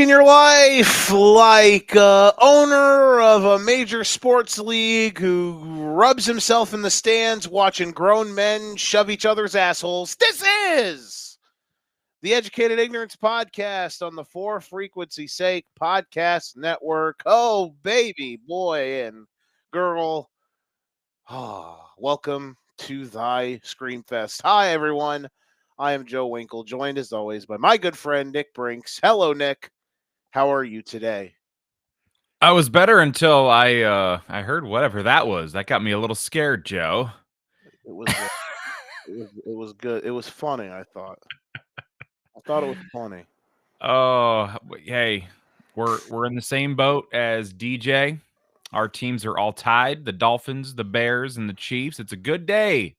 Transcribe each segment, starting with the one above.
in your life like owner of a major sports league who rubs himself in the stands watching grown men shove each other's assholes. This is the Educated Ignorance Podcast on the For Frequency Sake Podcast Network. Oh, baby, boy, and girl. Welcome to thy Screamfest. Hi, everyone. I am Joe Winkle, joined as always by my good friend Nick Brinks. Hello, Nick. How are you today? I was better until I heard whatever that was. That got me a little scared, Joe. It was it was good. It was funny. I thought it was funny. Oh, hey, we're in the same boat as DJ. Our teams are all tied: the Dolphins, the Bears, and the Chiefs. It's a good day.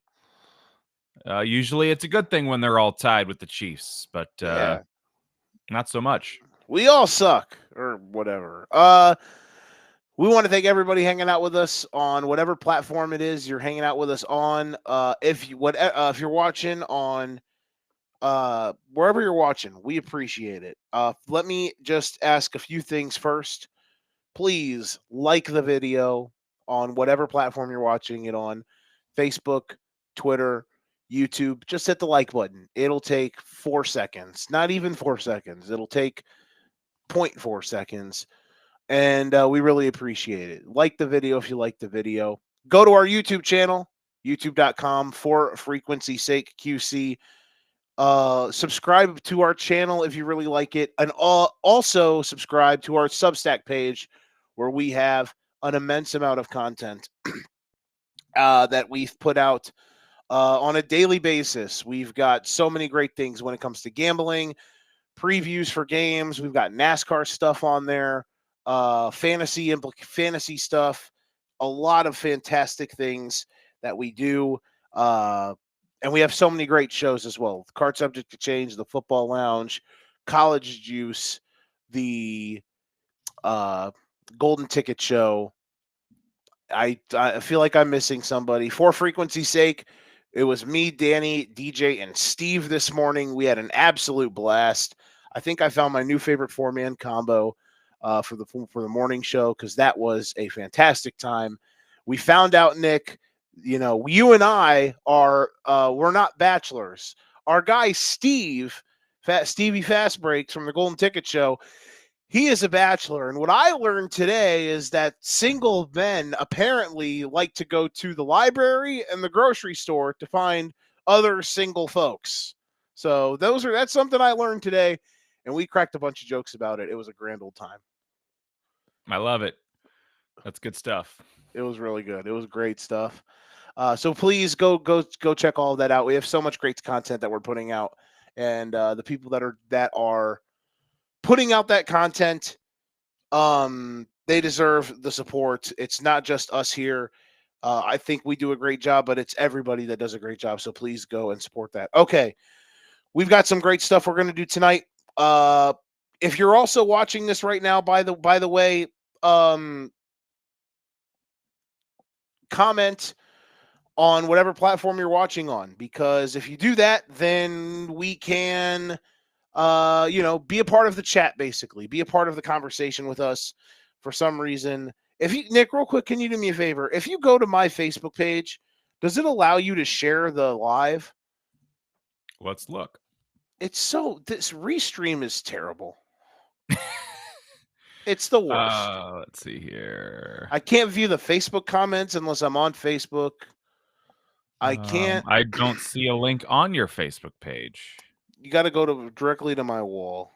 Usually, it's a good thing when they're all tied with the Chiefs, but Yeah, not so much. we all suck or whatever. We want to thank everybody hanging out with us on whatever platform it is you're hanging out with us on. If you're watching on wherever you're watching, we appreciate it. Let me just ask a few things first. Please like the video on whatever platform you're watching it on, Facebook, Twitter, YouTube. Just hit the like button. It'll take 4 seconds, not even 4 seconds. It'll take 0.4 seconds. And we really appreciate it. Like the video if you like the video. Go to our YouTube channel, youtube.com for frequency sake QC. Subscribe to our channel if you really like it. And also subscribe to our Substack page where we have an immense amount of content that we've put out on a daily basis. We've got so many great things when it comes to gambling, previews for games. We've got NASCAR stuff on there, fantasy stuff, a lot of fantastic things that we do. And we have so many great shows as well. Card Subject to Change, the Football Lounge, College Juice, the Golden Ticket Show. I feel like I'm missing somebody. For frequency's sake, it was me, Danny, DJ, and Steve this morning. We had an absolute blast. I think I found my new favorite four-man combo for the morning show because that was a fantastic time. We found out, Nick, you and I are we're not bachelors. Our guy Stevie Fast Breaks from the Golden Ticket Show, he is a bachelor. And what I learned today is that single men apparently like to go to the library and the grocery store to find other single folks. So that's something I learned today, and we cracked a bunch of jokes about it. It was a grand old time. I love it. That's good stuff. It was really good. It was great stuff. So please go check all of that out. We have so much great content that we're putting out, and the people that are putting out that content, they deserve the support. It's not just us here. I think we do a great job, but it's everybody that does a great job. So please go and support that. Okay, we've got some great stuff we're going to do tonight. If you're also watching this right now, by the way, comment on whatever platform you're watching on, because if you do that, then we can be a part of the chat, basically be a part of the conversation with us. For some reason, Nick, real quick, can you do me a favor? If you go to my Facebook page, does it allow you to share the live? Let's look. This Restream is terrible. It's the worst. Let's see here. I can't view the Facebook comments unless I'm on Facebook. I can't. I don't see a link on your Facebook page. You got to go directly to my wall.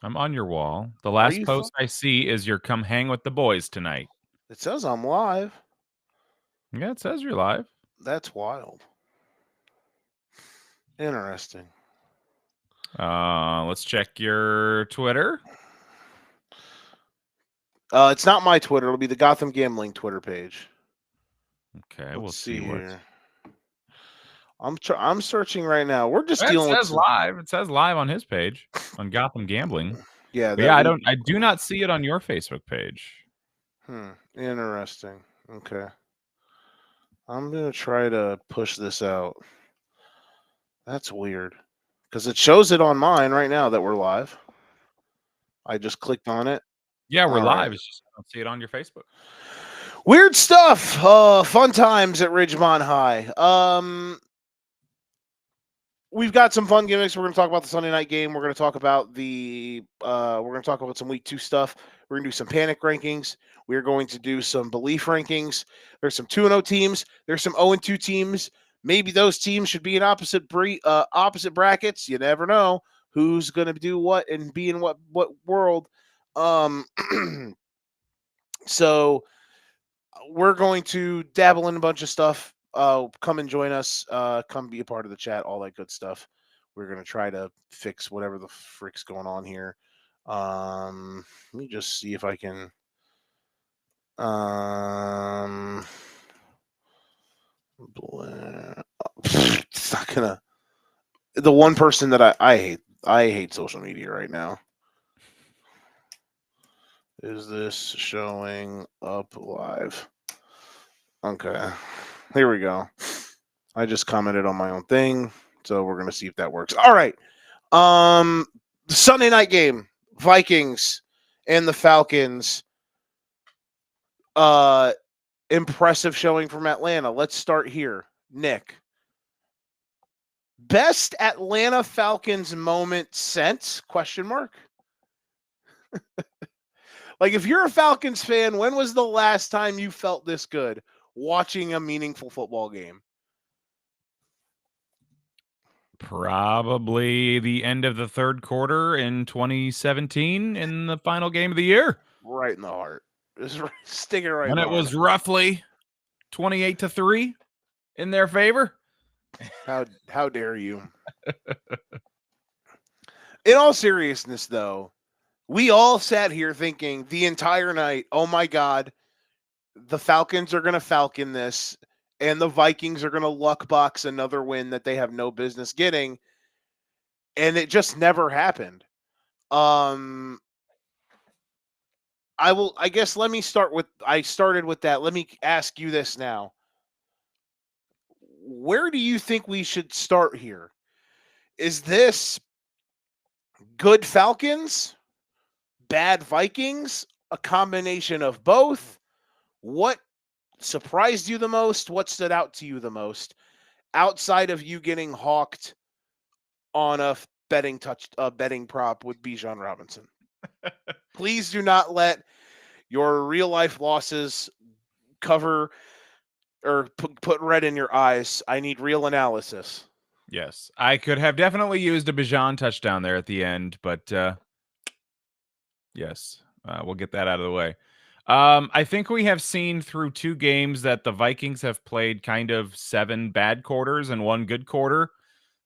I'm on your wall. The last post I see is your "Come hang with the boys tonight." It says I'm live. Yeah, it says you're live. That's wild. Interesting. Let's check your Twitter. It's not my Twitter. It'll be the Gotham Gambling Twitter page. Okay, we'll see what. Here. I'm searching right now. We're just It dealing says with live. It says live on his page on Gotham Gambling. Yeah, I do not see it on your Facebook page. Interesting. Okay. I'm gonna try to push this out. That's weird, because it shows it on mine right now that we're live. I just clicked on it. Yeah, we're All live. right. It's just I don't see it on your Facebook. Weird stuff. Fun times at Ridgemont High. We've got some fun gimmicks. We're going to talk about the Sunday night game. We're going to talk about some week 2 stuff. We're going to do some panic rankings. We're going to do some belief rankings. There's some 2-0 teams. There's some 0-2 teams. Maybe those teams should be in opposite brackets. You never know who's going to do what and be in what world. So we're going to dabble in a bunch of stuff. Come and join us. Come be a part of the chat. All that good stuff. We're going to try to fix whatever the frick's going on here. Let me just see if I can. It's not gonna. The one person that I hate. I hate social media right now. Is this showing up live? Okay. Here we go. I just commented on my own thing, so we're gonna see if that works. All right. The Sunday night game, Vikings and the Falcons. Impressive showing from Atlanta. Let's start here. Nick. Best Atlanta Falcons moment since? Question mark. Like, if you're a Falcons fan, when was the last time you felt this good watching a meaningful football game? Probably the end of the third quarter in 2017 in the final game of the year. Right in the heart. Just sticking right when in it the was heart. roughly 28-3 in their favor. How dare you? In all seriousness, though, we all sat here thinking the entire night, oh my God, the Falcons are going to Falcon this, and the Vikings are going to luck box another win that they have no business getting. And it just never happened. I guess let me start with, I started with that. Let me ask you this now. Where do you think we should start here? Is this good Falcons, bad Vikings, a combination of both? What surprised you the most? What stood out to you the most outside of you getting hawked on a betting prop with Bijan Robinson? Please do not let your real life losses cover or put red in your eyes. I need real analysis. Yes, I could have definitely used a Bijan touchdown there at the end, but yes, we'll get that out of the way. I think we have seen through 2 games that the Vikings have played kind of 7 bad quarters and 1 good quarter.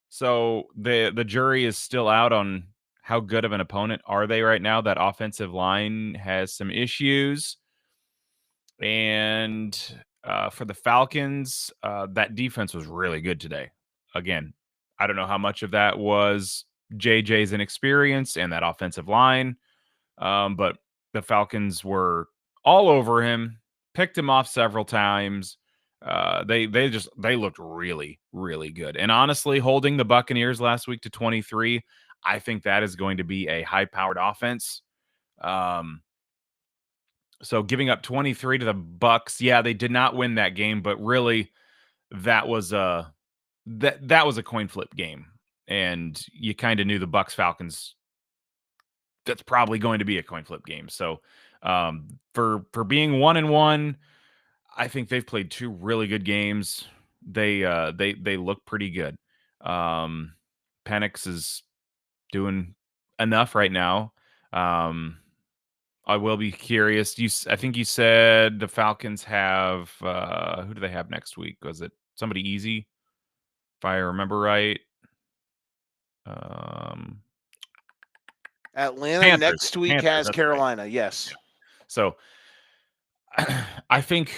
So the jury is still out on how good of an opponent are they right now. That offensive line has some issues. And for the Falcons, that defense was really good today. Again, I don't know how much of that was JJ's inexperience and that offensive line, but the Falcons were all over him, picked him off several times. They looked really, really good. And honestly, holding the Buccaneers last week to 23, I think that is going to be a high-powered offense. So giving up 23 to the Bucks, yeah, they did not win that game, but really that was a coin flip game. And you kind of knew the Bucks Falcons, that's probably going to be a coin flip game. So for being 1-1, I think they've played 2 really good games. They look pretty good. Penix is doing enough right now. I will be curious. I think you said the Falcons have who do they have next week? Was it somebody easy? If I remember right. Atlanta Panthers. next week has Carolina. Right. Yes. Yeah. So I think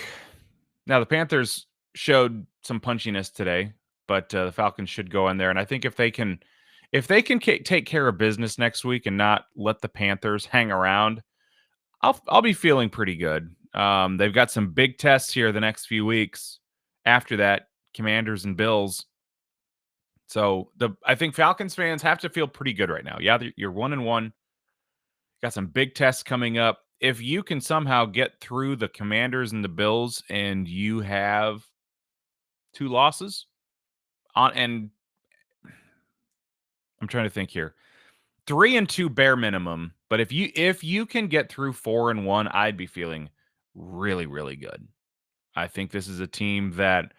now the Panthers showed some punchiness today, but the Falcons should go in there, and I think if they can take care of business next week and not let the Panthers hang around, I'll be feeling pretty good. They've got some big tests here the next few weeks. After that, Commanders and Bills. So I think Falcons fans have to feel pretty good right now. Yeah, you're 1-1. Got some big tests coming up. If you can somehow get through the Commanders and the Bills and you have 2 losses and I'm trying to think here. 3-2 bare minimum, but if you can get through 4-1, I'd be feeling really, really good. I think this is a team that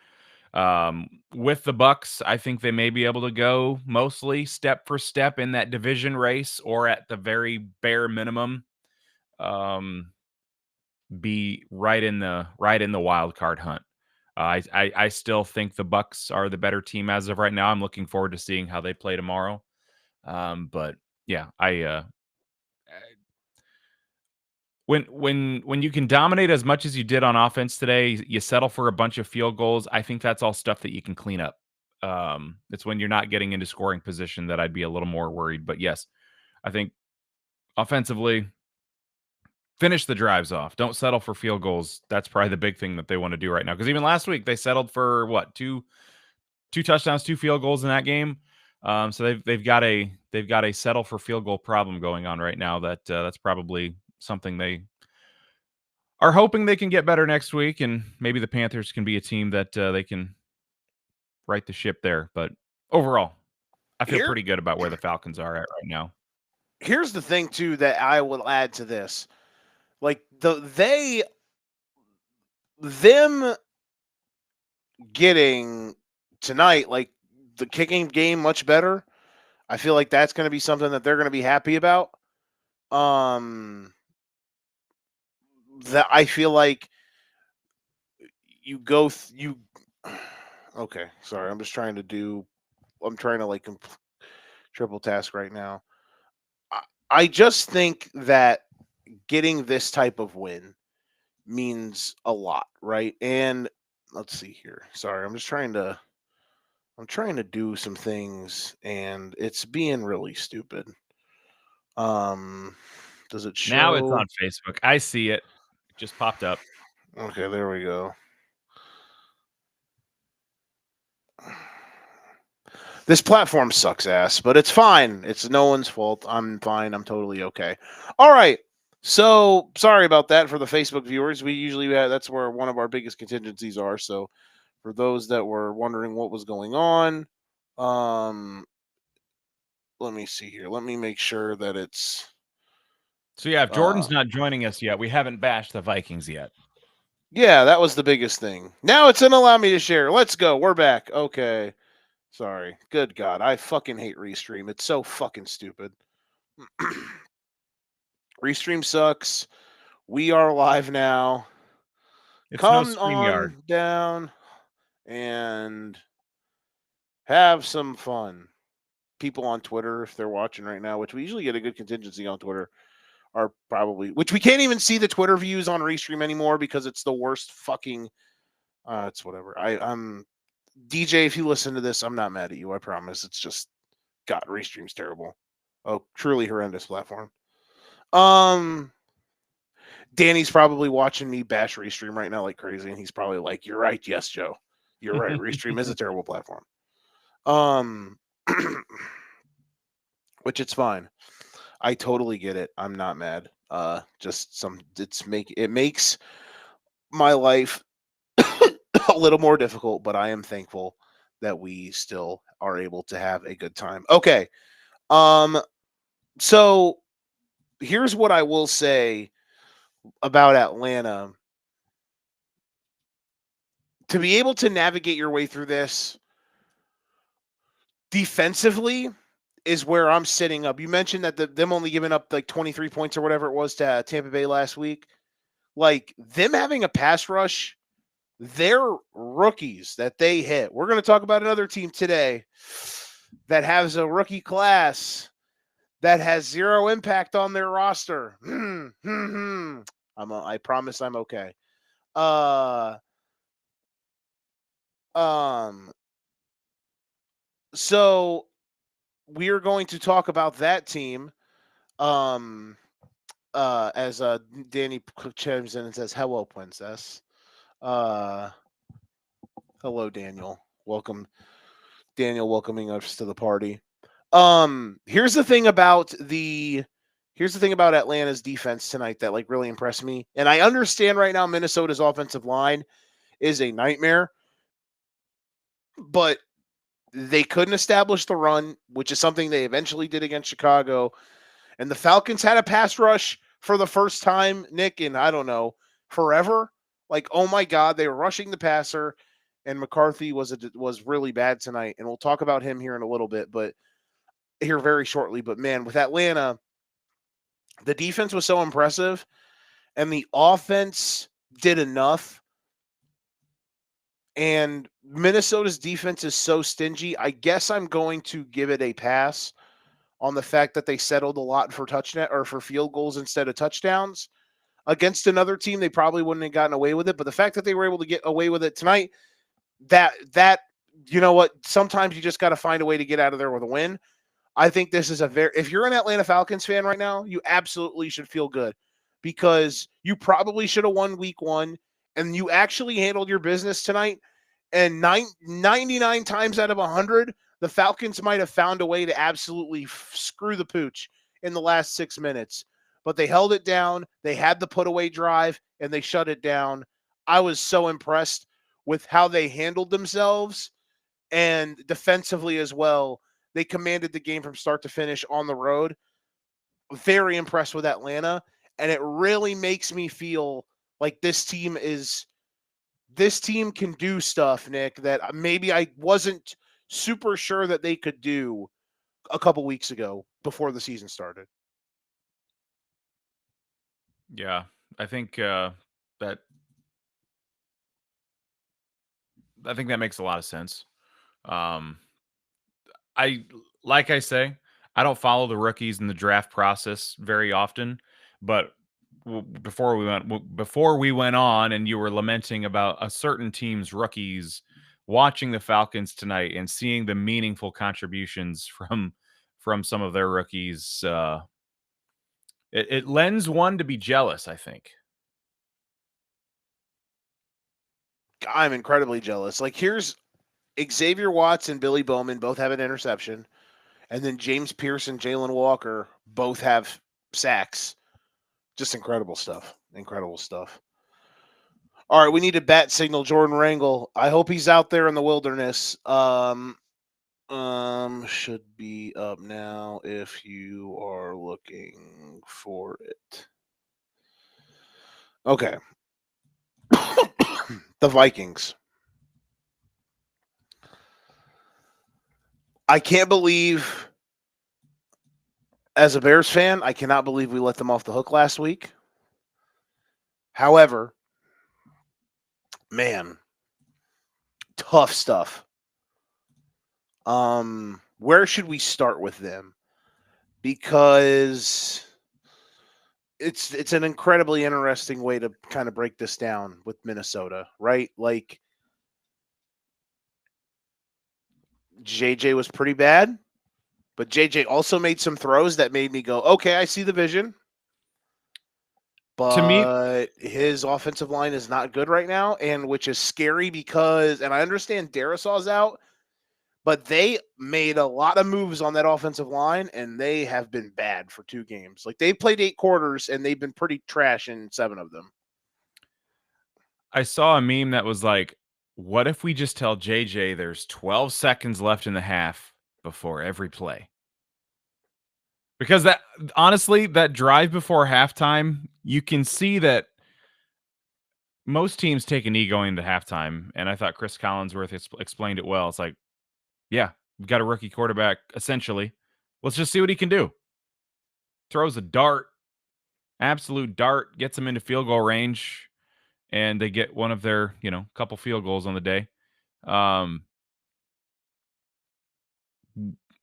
with the Bucks, I think they may be able to go mostly step for step in that division race, or at the very bare minimum, be right in the wild card hunt. I still think the Bucks are the better team as of right now. I'm looking forward to seeing how they play tomorrow. But yeah, when you can dominate as much as you did on offense today, you settle for a bunch of field goals. I think that's all stuff that you can clean up. It's when you're not getting into scoring position that I'd be a little more worried. But yes, I think offensively, finish the drives off. Don't settle for field goals. That's probably the big thing that they want to do right now. Because even last week they settled for what, two touchdowns, 2 field goals in that game. So they've got a settle for field goal problem going on right now. That's probably something they are hoping they can get better next week, and maybe the Panthers can be a team that they can right the ship there. But overall, I feel pretty good about where the Falcons are at right now. Here's the thing too that I will add to this. Like them getting tonight, like the kicking game much better. I feel like that's going to be something that they're going to be happy about. That I feel like you go you. Okay, sorry. I'm trying to like triple task right now. I just think that getting this type of win means a lot, right? And let's see here. Sorry, I'm trying to do some things and it's being really stupid. Does it show? Now it's on Facebook. I see it. It just popped up. Okay, there we go. This platform sucks ass, but it's fine. It's no one's fault. I'm fine. I'm totally okay. All right. So sorry about that for the Facebook viewers. We usually that's where one of our biggest contingencies are. So for those that were wondering what was going on, let me see here. Let me make sure that it's. So yeah, if Jordan's not joining us yet, we haven't bashed the Vikings yet. Yeah, that was the biggest thing. Now it's gonna allow me to share. Let's go. We're back. Okay. Sorry. Good God. I fucking hate Restream. It's so fucking stupid. Restream sucks. We are live now. It's Come no on down and have some fun. People on Twitter, if they're watching right now, which we usually get a good contingency on Twitter, are probably, which we can't even see the Twitter views on Restream anymore because it's the worst fucking. It's whatever. I'm DJ. If you listen to this, I'm not mad at you. I promise. It's just, God, Restream's terrible. Oh, truly horrendous platform. Danny's probably watching me bash Restream right now like crazy, and he's probably like, "You're right, yes, Joe. You're right. Restream is a terrible platform." Which it's fine. I totally get it. I'm not mad. Just it makes my life a little more difficult, but I am thankful that we still are able to have a good time. Okay. So here's what I will say about Atlanta. To be able to navigate your way through this defensively is where I'm sitting up. You mentioned that them only giving up like 23 points or whatever it was to Tampa Bay last week. Like them having a pass rush, they're rookies that they hit. We're going to talk about another team today that has a rookie class that has zero impact on their roster. I promise I'm okay. So we are going to talk about that team. As Danny chimes in and says, "Hello, Princess." Hello, Daniel. Welcome, Daniel. Welcoming us to the party. Here's the thing about the Here's the thing about Atlanta's defense tonight that like really impressed me. And I understand right now Minnesota's offensive line is a nightmare, but they couldn't establish the run, which is something they eventually did against Chicago. And the Falcons had a pass rush for the first time, Nick, in I don't know, forever. Like, oh my God, they were rushing the passer, and McCarthy was really bad tonight. And we'll talk about him here in a little bit, but here very shortly. But man, with Atlanta, the defense was so impressive, and the offense did enough. And Minnesota's defense is so stingy. I guess I'm going to give it a pass on the fact that they settled a lot for touchdown or for field goals instead of touchdowns. Against another team, they probably wouldn't have gotten away with it. But the fact that they were able to get away with it tonight, that you know what? Sometimes you just got to find a way to get out of there with a win. I think this is if you're an Atlanta Falcons fan right now, you absolutely should feel good because you probably should have won week 1 and you actually handled your business tonight. And 99 times out of 100, the Falcons might have found a way to absolutely screw the pooch in the last 6 minutes. But they held it down. They had the put away drive and they shut it down. I was so impressed with how they handled themselves and defensively as well. They commanded the game from start to finish on the road. Very impressed with Atlanta. And it really makes me feel like this team can do stuff, Nick, that maybe I wasn't super sure that they could do a couple weeks ago before the season started. Yeah, I think that makes a lot of sense. Um, like I say, I don't follow the rookies in the draft process very often, but before we went on, and you were lamenting about a certain team's rookies, watching the Falcons tonight and seeing the meaningful contributions from some of their rookies, it lends one to be jealous, I think. I'm incredibly jealous. Like, here's Xavier Watts and Billy Bowman both have an interception, and then James Pierce and Jalen Walker both have sacks. Just incredible stuff. Incredible stuff. All right, we need to bat signal Jordan Rangel. I hope he's out there in the wilderness. Should be up now if you are looking for it. Okay. The Vikings. I can't believe, as a Bears fan, I cannot believe we let them off the hook last week. However, man, tough stuff. Where should we start with them? Because it's an incredibly interesting way to kind of break this down with Minnesota, right? Like, JJ was pretty bad, but JJ also made some throws that made me go, okay, I see the vision. To me, But his offensive line is not good right now, and which is scary because, and I understand Darisaw's out, but they made a lot of moves on that offensive line, and they have been bad for 2 games. Like, they've played 8 quarters, and they've been pretty trash in 7 of them. I saw a meme that was like, what if we just tell JJ there's 12 seconds left in the half before every play? Because that honestly, that drive before halftime, you can see that most teams take a knee going into halftime, and I thought Chris Collinsworth explained it well. It's like, yeah, we've got a rookie quarterback, essentially. Let's just see what he can do. Throws a dart, absolute dart, gets him into field goal range, and they get one of their, couple field goals on the day.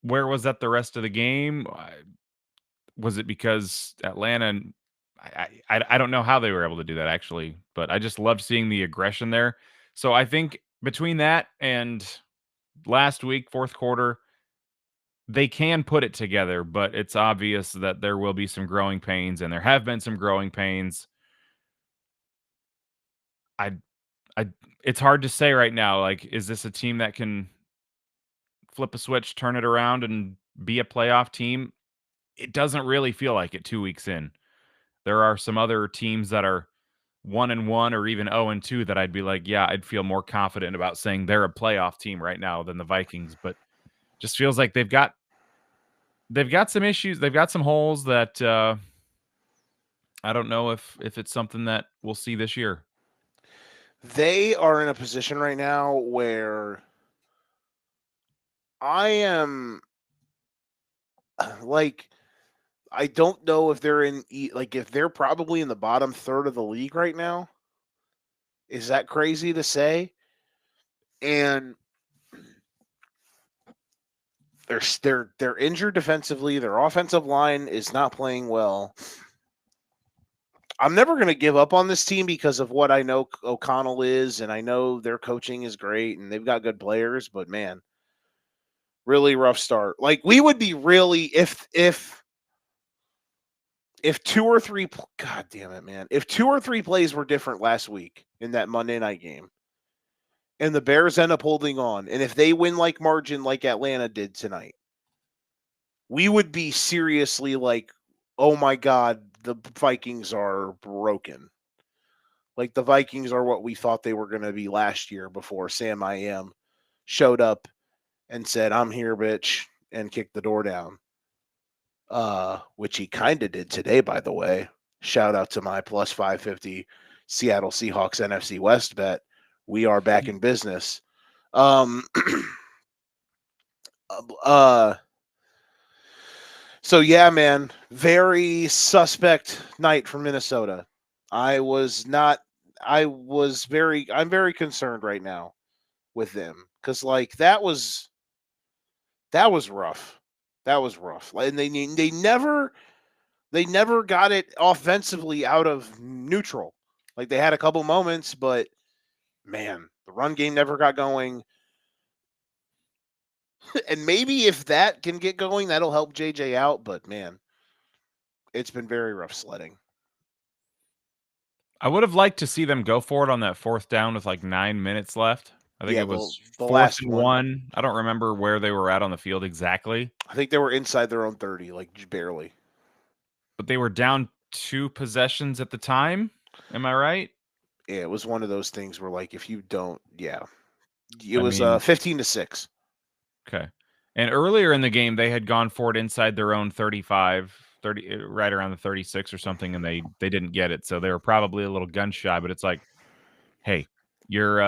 Where was that the rest of the game? Was it because Atlanta? I don't know how they were able to do that actually, but I just loved seeing the aggression there. So I think between that and last week, fourth quarter, they can put it together, but it's obvious that there will be some growing pains, and there have been some growing pains. I, it's hard to say right now. Like, is this a team that can flip a switch, turn it around, and be a playoff team? it doesn't really feel like it 2 weeks in. There are some other teams that are 1-1 or even 0-2 that I'd be like, yeah, I'd feel more confident about saying they're a playoff team right now than the Vikings, but just feels like they've got some issues. They've got some holes that I don't know if it's something that we'll see this year. They are in a position right now where I am like, I don't know if they're if they're probably in the bottom third of the league right now. Is that crazy to say? And they're injured defensively. Their offensive line is not playing well. I'm never going to give up on this team because of what I know O'Connell is, and I know their coaching is great, and they've got good players. But man, really rough start. Like, we would be really if 2 or 3. God damn it, man! If 2 or 3 plays were different last week in that Monday night game, and the Bears end up holding on, and if they win like margin like Atlanta did tonight, we would be seriously like, oh my God, the Vikings are broken. Like, the Vikings are what we thought they were going to be last year before Sam I Am showed up and said, I'm here, bitch, and kicked the door down. Which he kind of did today, by the way. Shout out to my plus 550 Seattle Seahawks NFC West bet. We are back in business. So yeah, man, very suspect night for Minnesota. I'm very concerned right now with them because like that was rough. That was rough. And they never got it offensively out of neutral. Like, they had a couple moments, but man, the run game never got going. And maybe if that can get going, that'll help JJ out. But man, it's been very rough sledding. I would have liked to see them go for it on that 4th down with like 9 minutes left. I think Yeah, it was the 4th last and one. 1. I don't remember where they were at on the field exactly, I think they were inside their own 30, like barely. but they were down 2 possessions at the time. Am I right? Yeah, it was one of those things where, like, if you don't, yeah, it I was mean, 15-6. okay. And earlier in the game, they had gone for it inside their own 35, 30, right around the 36 or something, and they didn't get it. So they were probably a little gun shy, but it's like, hey, you're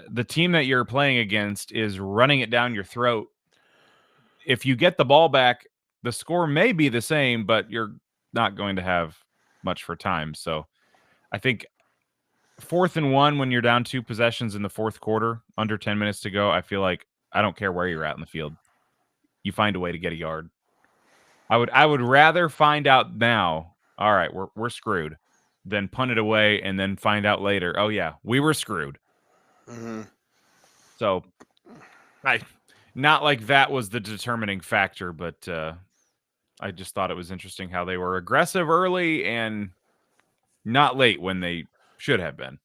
the team that you're playing against is running it down your throat. If you get the ball back, the score may be the same, but you're not going to have much for time. So I think 4th and 1 when you're down 2 possessions in the 4th quarter, under 10 minutes to go, I feel like I don't care where you're at in the field. You find a way to get a yard. I would rather find out now, all right, we're screwed, than punt it away and then find out later, oh yeah, we were screwed. Mm-hmm. So not like that was the determining factor, but I just thought it was interesting how they were aggressive early and not late when they should have been.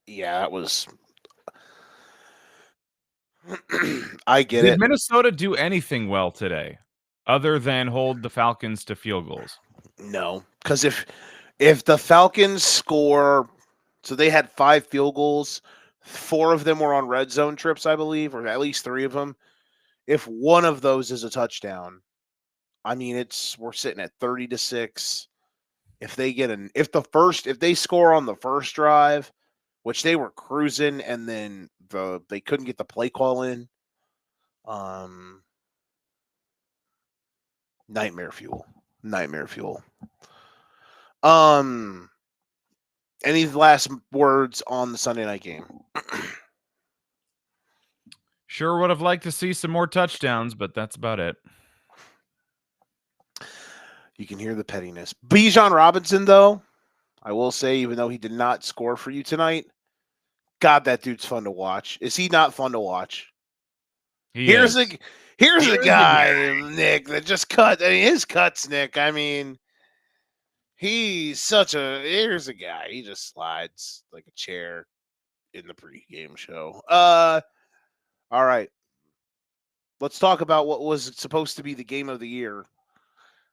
Yeah, it was. I get Did it. Minnesota do anything well today other than hold the Falcons to field goals? No, because if the Falcons score, so they had 5 field goals, 4 of them were on red zone trips, I believe, or at least 3 of them. If one of those is a touchdown, I mean, we're sitting at 30-6. If they score on the first drive, which they were cruising, and then they couldn't get the play call in, nightmare fuel. Any last words on the Sunday night game? Sure would have liked to see some more touchdowns, but that's about it. You can hear the pettiness. Bijan Robinson, though, I will say, even though he did not score for you tonight, God, that dude's fun to watch. Is he not fun to watch? Here's a guy, Nick, that just cut. I mean, his cuts, Nick. I mean, here's a guy. He just slides like a chair in the pregame show. All right. let's talk about what was supposed to be the game of the year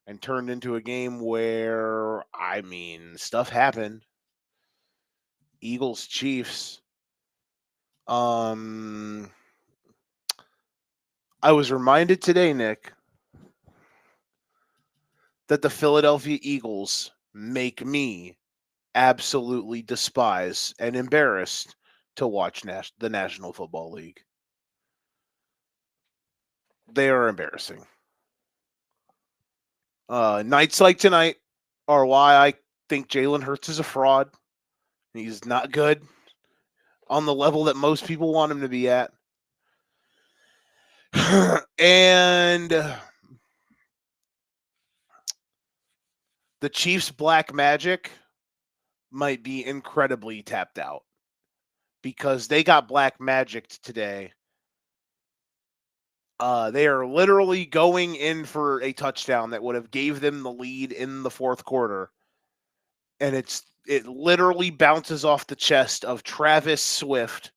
and turned into a game where, I mean, stuff happened. Eagles Chiefs. I was reminded today, Nick, that the Philadelphia Eagles make me absolutely despise and embarrassed to watch the National Football League. They are embarrassing. Nights like tonight are why I think Jalen Hurts is a fraud. He's not good on the level that most people want him to be at. And the Chiefs' black magic might be incredibly tapped out because they got black magicked today. They are literally going in for a touchdown that would have gave them the lead in the fourth quarter. And it literally bounces off the chest of Travis Swift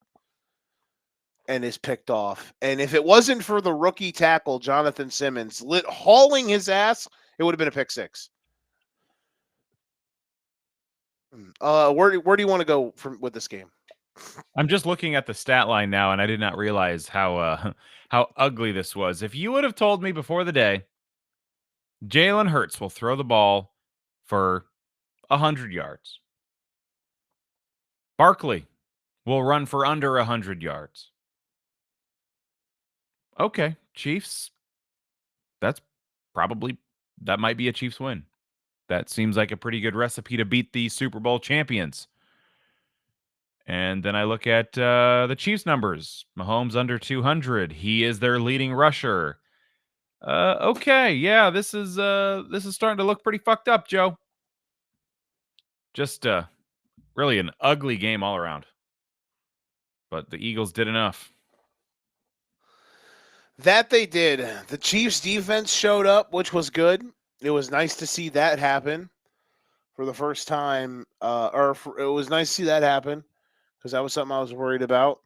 and is picked off. And if it wasn't for the rookie tackle, Jonathan Simmons, hauling his ass, it would have been a pick six. Where do you want to go with this game? I'm just looking at the stat line now, and I did not realize how ugly this was. If you would have told me before the day, Jalen Hurts will throw the ball for 100 yards. Barkley will run for under 100 yards. Okay, Chiefs. That might be a Chiefs win. That seems like a pretty good recipe to beat the Super Bowl champions. And then I look at the Chiefs numbers. Mahomes under 200. He is their leading rusher. Okay, yeah, this is starting to look pretty fucked up, Joe. Just really an ugly game all around. But the Eagles did enough. That they did. The Chiefs defense showed up, which was good. It was nice to see that happen for the first time. It was nice to see that happen because that was something I was worried about.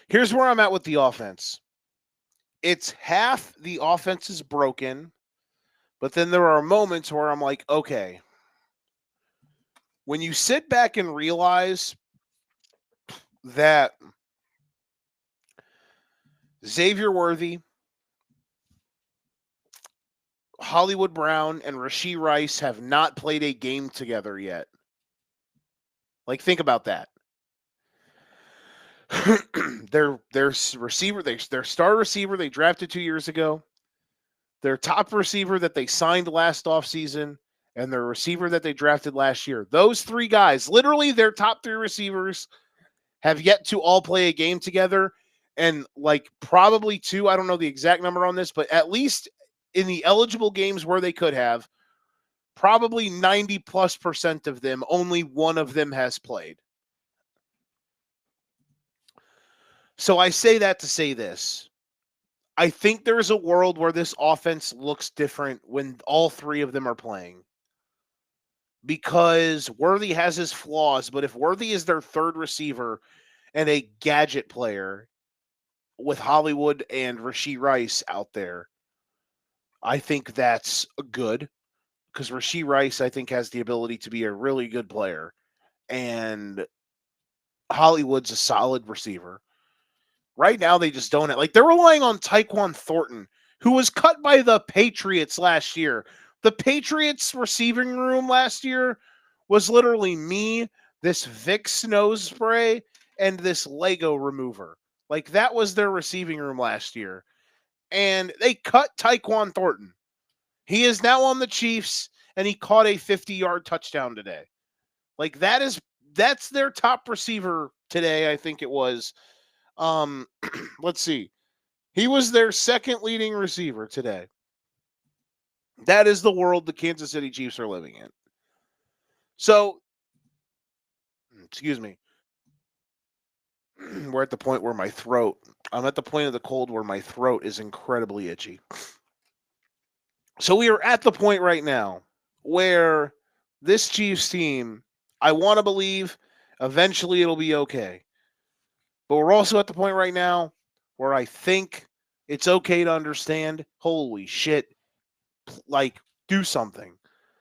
Here's where I'm at with the offense. It's half the offense is broken, but then there are moments where I'm like, okay. When you sit back and realize that Xavier Worthy, Hollywood Brown, and Rashee Rice have not played a game together yet. Like, think about that. their receiver, their star receiver they drafted 2 years ago, their top receiver that they signed last offseason, and their receiver that they drafted last year. Those three guys, literally their top three receivers, have yet to all play a game together. And like probably two, I don't know the exact number on this, but at least in the eligible games where they could have, probably 90+% of them, only one of them has played. So I say that to say this. I think there's a world where this offense looks different when all three of them are playing. Because Worthy has his flaws, but if Worthy is their third receiver and a gadget player with Hollywood and Rashee Rice out there, I think that's good. Because Rashee Rice, I think, has the ability to be a really good player. And Hollywood's a solid receiver. Right now, they just don't have, like, they're relying on Tyquan Thornton, who was cut by the Patriots last year. The Patriots receiving room last year was literally me, this Vicks nose spray, and this Lego remover. Like, that was their receiving room last year. And they cut Tyquan Thornton. He is now on the Chiefs, and he caught a 50-yard touchdown today. Like, that's their top receiver today, I think it was. Let's see. He was their second leading receiver today. That is the world the Kansas City Chiefs are living in. So, excuse me. I'm at the point of the cold where my throat is incredibly itchy. So we are at the point right now where this Chiefs team, I want to believe eventually it'll be okay. But we're also at the point right now where I think it's okay to understand, holy shit, like, do something.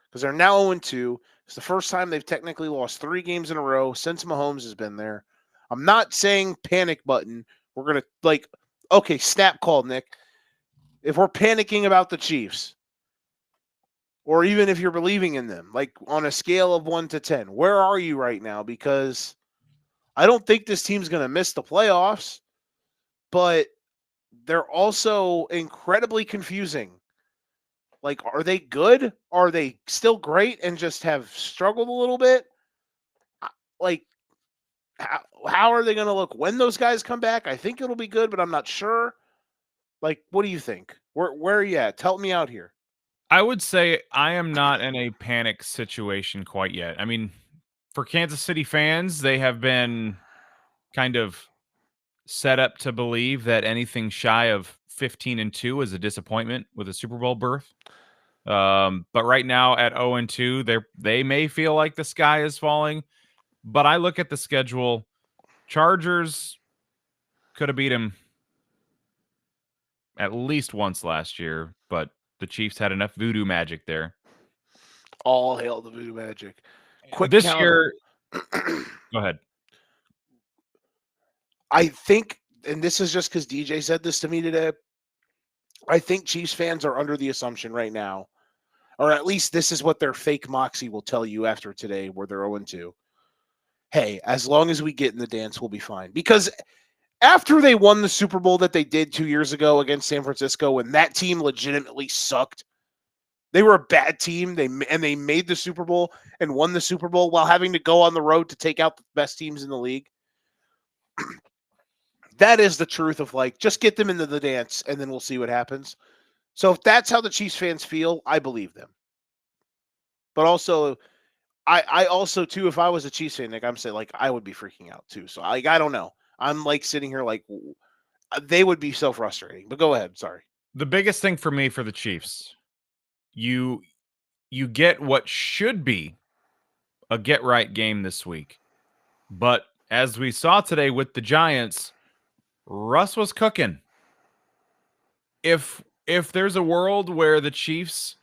Because they're now 0-2. It's the first time they've technically lost 3 games in a row since Mahomes has been there. I'm not saying panic button. We're going to, like, okay, snap call, Nick. If we're panicking about the Chiefs, or even if you're believing in them, like on a scale of 1 to 10, where are you right now? Because I don't think this team's going to miss the playoffs, but they're also incredibly confusing. Like, are they good? Are they still great and just have struggled a little bit? Like, how are they going to look when those guys come back? I think it'll be good, but I'm not sure. Like, what do you think? Where are you at? Help me out here. I would say I am not in a panic situation quite yet. I mean, for Kansas City fans, they have been kind of set up to believe that anything shy of 15-2 is a disappointment with a Super Bowl berth. But right now at 0-2, they may feel like the sky is falling. But I look at the schedule. Chargers could have beat him at least once last year, but the Chiefs had enough voodoo magic there. All hail the voodoo magic. Quick This counter. year, go ahead. I think, and this is just because DJ said this to me today, I think Chiefs fans are under the assumption right now, or at least this is what their fake moxie will tell you after today, where they're 0-2. Hey, as long as we get in the dance, we'll be fine. Because after they won the Super Bowl that they did 2 years ago against San Francisco, when that team legitimately sucked, they were a bad team. They made the Super Bowl and won the Super Bowl while having to go on the road to take out the best teams in the league. That is the truth of, like, just get them into the dance and then we'll see what happens. So if that's how the Chiefs fans feel, I believe them. But also, I also too, if I was a Chiefs fan, like I'm saying, like I would be freaking out too. So I don't know. I'm like sitting here like they would be so frustrating. But go ahead. Sorry. The biggest thing for me for the Chiefs, you get what should be a get right game this week. But as we saw today with the Giants, Russ was cooking. If there's a world where the Chiefs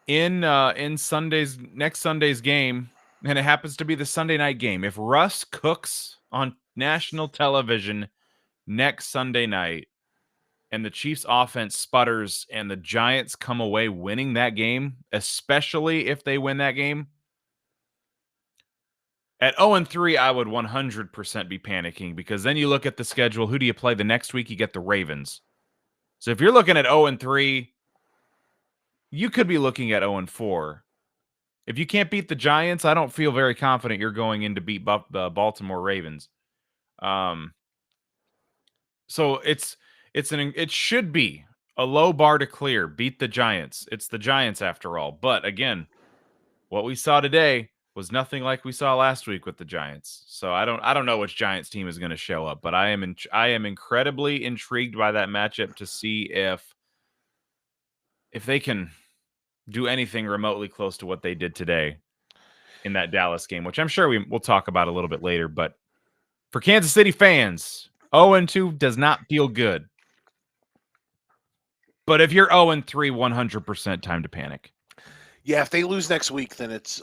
in next Sunday's game, and it happens to be the Sunday night game, if Russ cooks on national television next Sunday night and the Chiefs offense sputters and the Giants come away winning that game, especially if they win that game, at 0-3, I would 100% be panicking, because then you look at the schedule. Who do you play the next week? You get the Ravens. So if you're looking at 0-3, you could be looking at 0-4. If you can't beat the Giants, I don't feel very confident you're going in to beat the Baltimore Ravens. So it should be a low bar to clear. Beat the Giants. It's the Giants after all. But again, what we saw today was nothing like we saw last week with the Giants. So I don't know which Giants team is going to show up, but I am incredibly intrigued by that matchup to see if they can do anything remotely close to what they did today in that Dallas game, which I'm sure we'll talk about a little bit later. But for Kansas City fans, 0-2 does not feel good. But if you're 0-3, 100% time to panic. Yeah, if they lose next week, then it's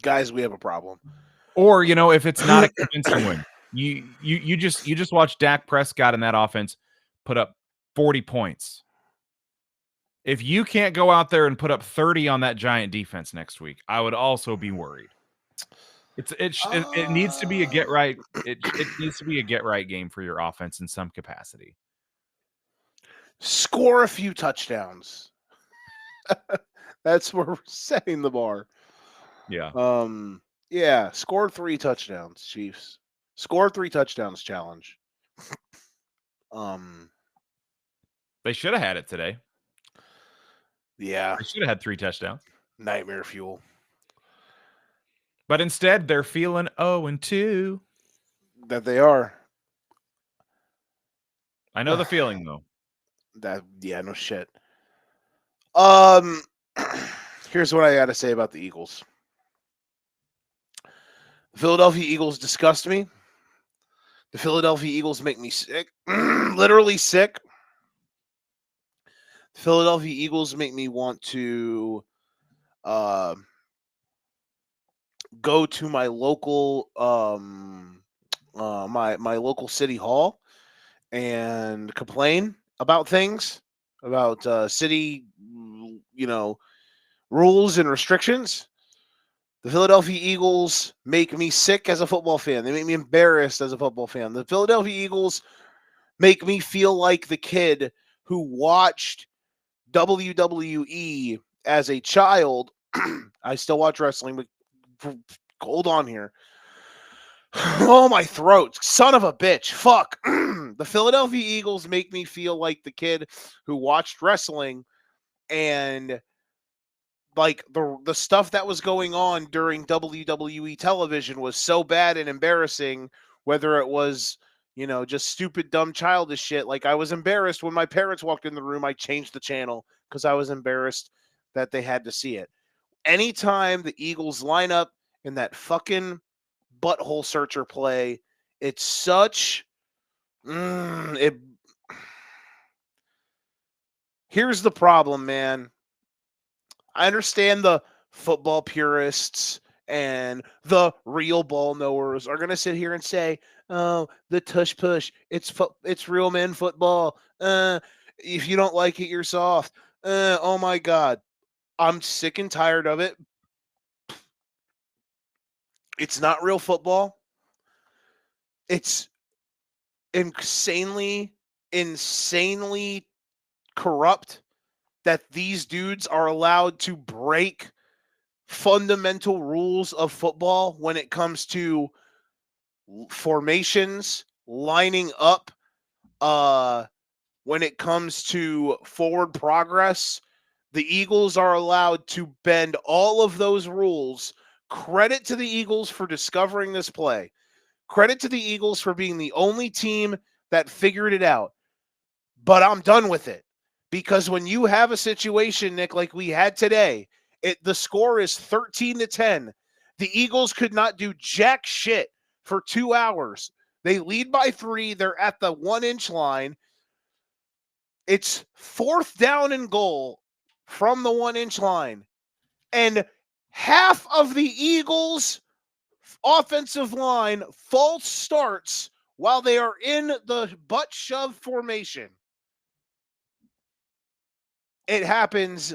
guys, we have a problem. Or, if it's not a convincing win, you just watch Dak Prescott in that offense put up 40 points. If you can't go out there and put up 30 on that Giant defense next week, I would also be worried. It needs to be a get right. It needs to be a get right game for your offense in some capacity. Score a few touchdowns. That's where we're setting the bar. Yeah. Yeah. Score 3 touchdowns, Chiefs. Score 3 touchdowns challenge. They should have had it today. Yeah. They should have had 3 touchdowns. Nightmare fuel. But instead, they're feeling 0-2. That they are. I know the feeling, though. No shit. Here's what I got to say about the Eagles. The Philadelphia Eagles disgust me. The Philadelphia Eagles make me sick. Literally sick. The Philadelphia Eagles make me want to go to my local my local city hall and complain about things, about city, rules and restrictions. The Philadelphia Eagles make me sick as a football fan. They make me embarrassed as a football fan. The Philadelphia Eagles make me feel like the kid who watched WWE as a child. I still watch wrestling, but hold on here. Oh, my throat. Son of a bitch. Fuck. The Philadelphia Eagles make me feel like the kid who watched wrestling and like the stuff that was going on during WWE television was so bad and embarrassing, whether it was, just stupid, dumb, childish shit. Like I was embarrassed when my parents walked in the room, I changed the channel because I was embarrassed that they had to see it. Anytime the Eagles line up in that fucking butthole searcher play, it's such it. Here's the problem, man. I understand the football purists and the real ball knowers are going to sit here and say, "Oh, the tush push, it's real men football. If you don't like it, you're soft." Oh my god, I'm sick and tired of it. It's not real football. It's insanely corrupt that these dudes are allowed to break fundamental rules of football when it comes to formations, lining up, when it comes to forward progress. The Eagles are allowed to bend all of those rules. Credit to the Eagles for discovering this play. Credit to the Eagles for being the only team that figured it out. But I'm done with it. Because when you have a situation, Nick, like we had today, the score is 13-10. The Eagles could not do jack shit for 2 hours. They lead by 3. They're at the 1-inch line. It's 4th down and goal from the 1-inch line. And half of the Eagles' offensive line false starts while they are in the butt shove formation. It happens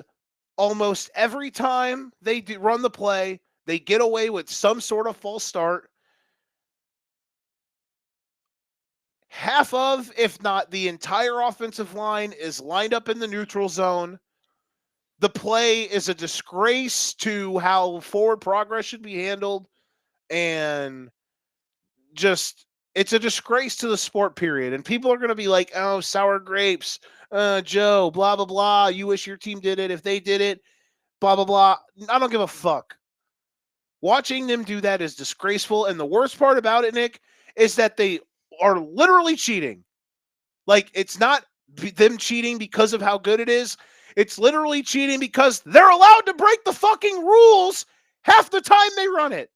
almost every time they run the play. They get away with some sort of false start. Half of, if not the entire offensive line, is lined up in the neutral zone. The play is a disgrace to how forward progress should be handled. And just, it's a disgrace to the sport, period. And people are going to be like, oh, sour grapes, Joe, blah, blah, blah. You wish your team did it. If they did it, blah, blah, blah. I don't give a fuck. Watching them do that is disgraceful. And the worst part about it, Nick, is that they are literally cheating. Like, it's not them cheating because of how good it is. It's literally cheating because they're allowed to break the fucking rules half the time they run it.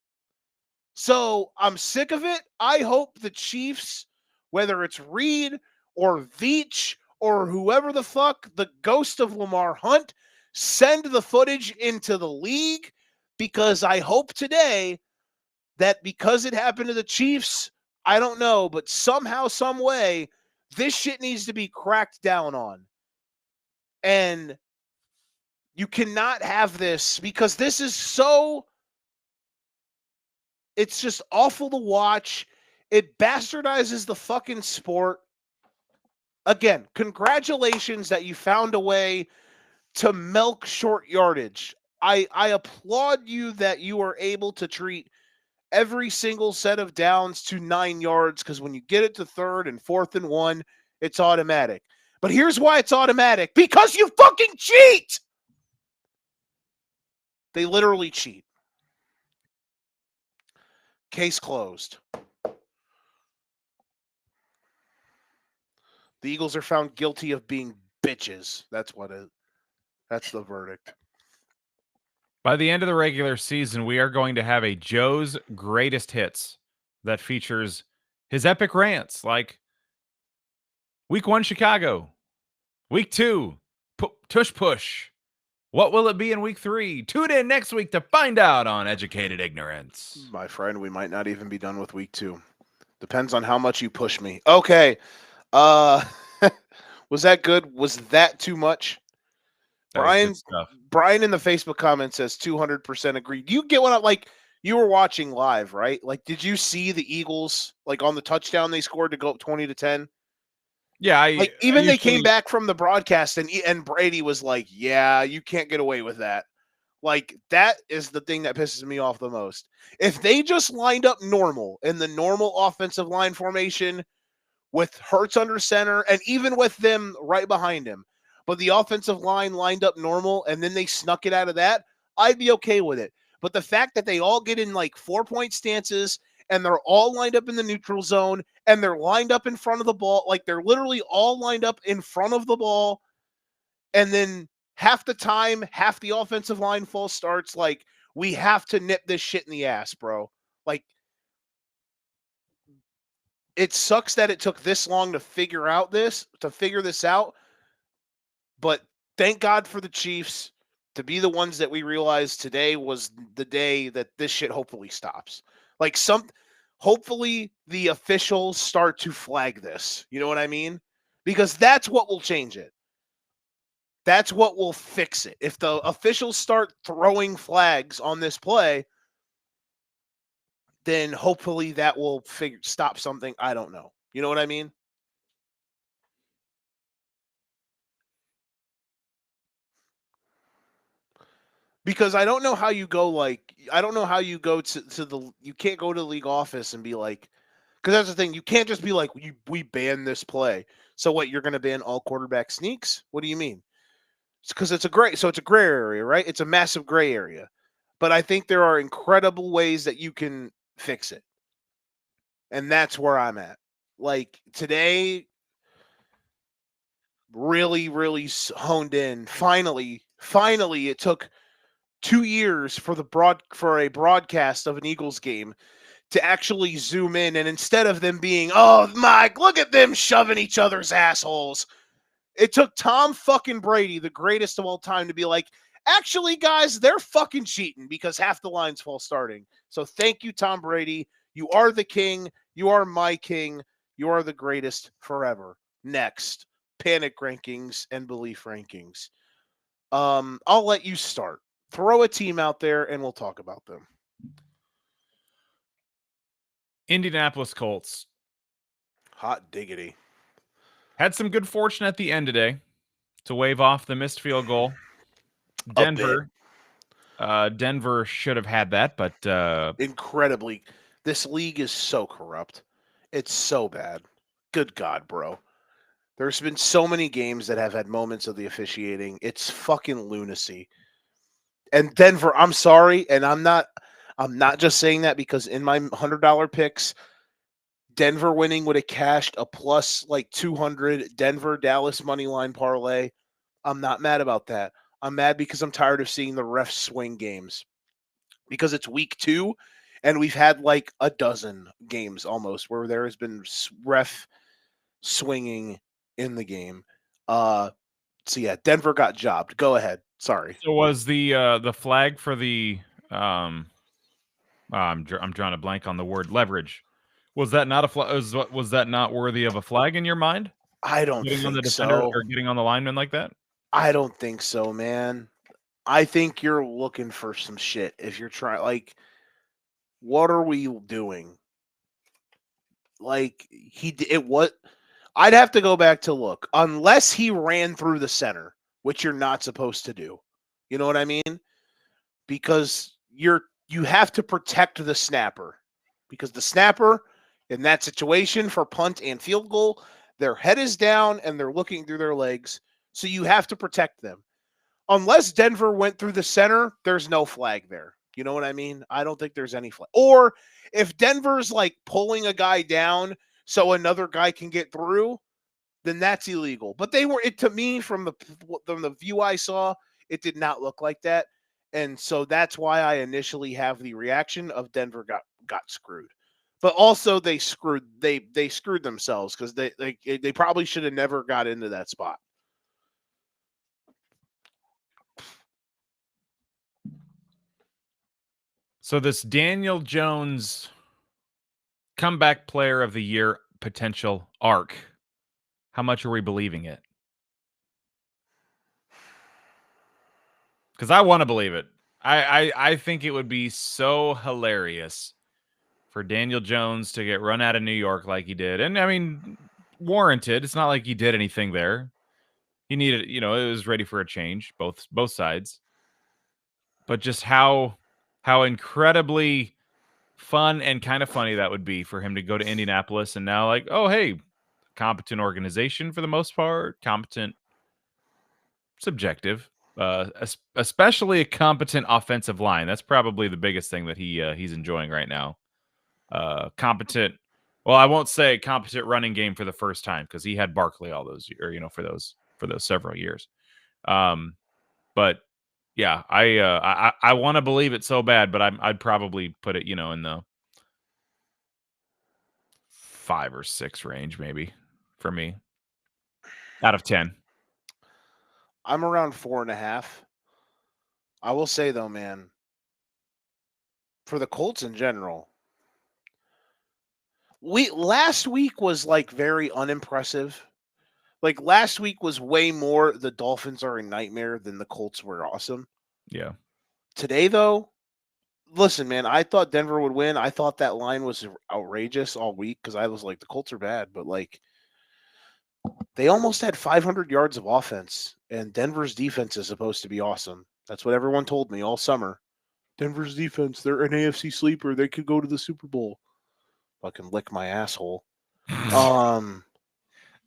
So I'm sick of it. I hope the Chiefs, whether it's Reed or Veach or whoever the fuck, the ghost of Lamar Hunt, send the footage into the league, because I hope today that because it happened to the Chiefs, I don't know, but somehow, some way, this shit needs to be cracked down on. And you cannot have this, because this is so, it's just awful to watch. It bastardizes the fucking sport. Again, congratulations that you found a way to milk short yardage. I applaud you that you are able to treat every single set of downs to 9 yards, because when you get it to 3rd and 4th and 1, it's automatic. But here's why it's automatic: because you fucking cheat. They literally cheat. Case closed. The Eagles are found guilty of being bitches. That's the verdict. By the end of the regular season, we are going to have a Joe's Greatest Hits that features his epic rants, like week 1 Chicago, week 2 tush push. What will it be in week 3? Tune in next week to find out on Educated Ignorance. My friend, we might not even be done with week 2. Depends on how much you push me. Okay. Was that good? Was that too much? That was good stuff. Brian in the Facebook comment says 200% agree. Do you get what I like? You were watching live, right? Like, did you see the Eagles like on the touchdown they scored to go up 20-10? Yeah, Like even they came back from the broadcast and Brady was like, "Yeah, you can't get away with that." Like that is the thing that pisses me off the most. If they just lined up normal in the normal offensive line formation with Hurts under center and even with them right behind him, but the offensive line lined up normal and then they snuck it out of that, I'd be okay with it. But the fact that they all get in like 4-point stances and they're all lined up in the neutral zone and they're lined up in front of the ball, like they're literally all lined up in front of the ball, and then half the time, half the offensive line false starts, like we have to nip this shit in the ass, bro. Like it sucks that it took this long to figure this out. But thank God for the Chiefs to be the ones that we realized today was the day that this shit hopefully stops. Like hopefully the officials start to flag this. You know what I mean? Because that's what will change it. That's what will fix it. If the officials start throwing flags on this play, then hopefully that will stop something. I don't know. You know what I mean? Because I don't know how you go to the you can't go to the league office and be like, because that's the thing, you can't just be like we ban this play. So what, you're going to ban all quarterback sneaks? What do you mean? Because it's a gray area, right? It's a massive gray area. But I think there are incredible ways that you can fix it. And that's where I'm at. Like today really, really honed in. Finally, it took 2 years for a broadcast of an Eagles game to actually zoom in, and instead of them being, "Oh, Mike, look at them shoving each other's assholes," it took Tom fucking Brady, the greatest of all time, to be like, "Actually, guys, they're fucking cheating because half the line's false starting." So thank you, Tom Brady. You are the king. You are my king. You are the greatest forever. Next, panic rankings and belief rankings. I'll let you start. Throw a team out there and we'll talk about them. Indianapolis Colts. Hot diggity. Had some good fortune at the end today to wave off the missed field goal. Denver should have had that, but incredibly, this league is so corrupt. It's so bad. Good God, bro. There's been so many games that have had moments of the officiating. It's fucking lunacy. And Denver, I'm sorry, and I'm not just saying that because in my $100 picks, Denver winning would have cashed a plus like 200 Denver Dallas money line parlay. I'm not mad about that. I'm mad because I'm tired of seeing the refs swing games. Because it's week 2 and we've had like a dozen games almost where there has been ref swinging in the game. So yeah, Denver got jobbed. Go ahead. Sorry. So was the flag for the I'm drawing a blank on the word leverage. Was that not a flag? Was that not worthy of a flag in your mind? I don't getting on the think defender so. or getting on the lineman like that? I don't think so, man. I think you're looking for some shit if you're trying. Like, what are we doing? Like I'd have to go back to look. Unless he ran through the center, which you're not supposed to do. You know what I mean? Because you have to protect the snapper. Because the snapper in that situation for punt and field goal, their head is down and they're looking through their legs. So you have to protect them. Unless Denver went through the center, there's no flag there. You know what I mean? I don't think there's any flag. Or if Denver's like pulling a guy down so another guy can get through, then that's illegal. But to me, from the view I saw, it did not look like that. And so that's why I initially have the reaction of Denver got screwed. But also they screwed themselves because they probably should have never got into that spot. So this Daniel Jones comeback player of the year potential arc, how much are we believing it? Because I want to believe it. I think it would be so hilarious for Daniel Jones to get run out of New York like he did. And I mean, warranted. It's not like he did anything there. He needed, it was ready for a change, both sides. But just how incredibly fun and kind of funny that would be for him to go to Indianapolis and now like, oh hey, competent organization for the most part, competent, subjective, especially a competent offensive line. That's probably the biggest thing that he's enjoying right now. Competent. Well, I won't say competent running game for the first time because he had Barkley all those years, for those several years. But yeah, I want to believe it so bad, but I'd probably put it, in the 5 or 6 range, maybe for me, out of 10. I'm around 4.5. I will say though, man, for the Colts in general, last week was like very unimpressive. Like last week was way more the Dolphins are a nightmare than the Colts were awesome. Yeah. Today though, listen, man, I thought Denver would win. I thought that line was outrageous all week because I was like, the Colts are bad, but like they almost had 500 yards of offense, and Denver's defense is supposed to be awesome. That's what everyone told me all summer. Denver's defense, they're an AFC sleeper. They could go to the Super Bowl. Fucking lick my asshole.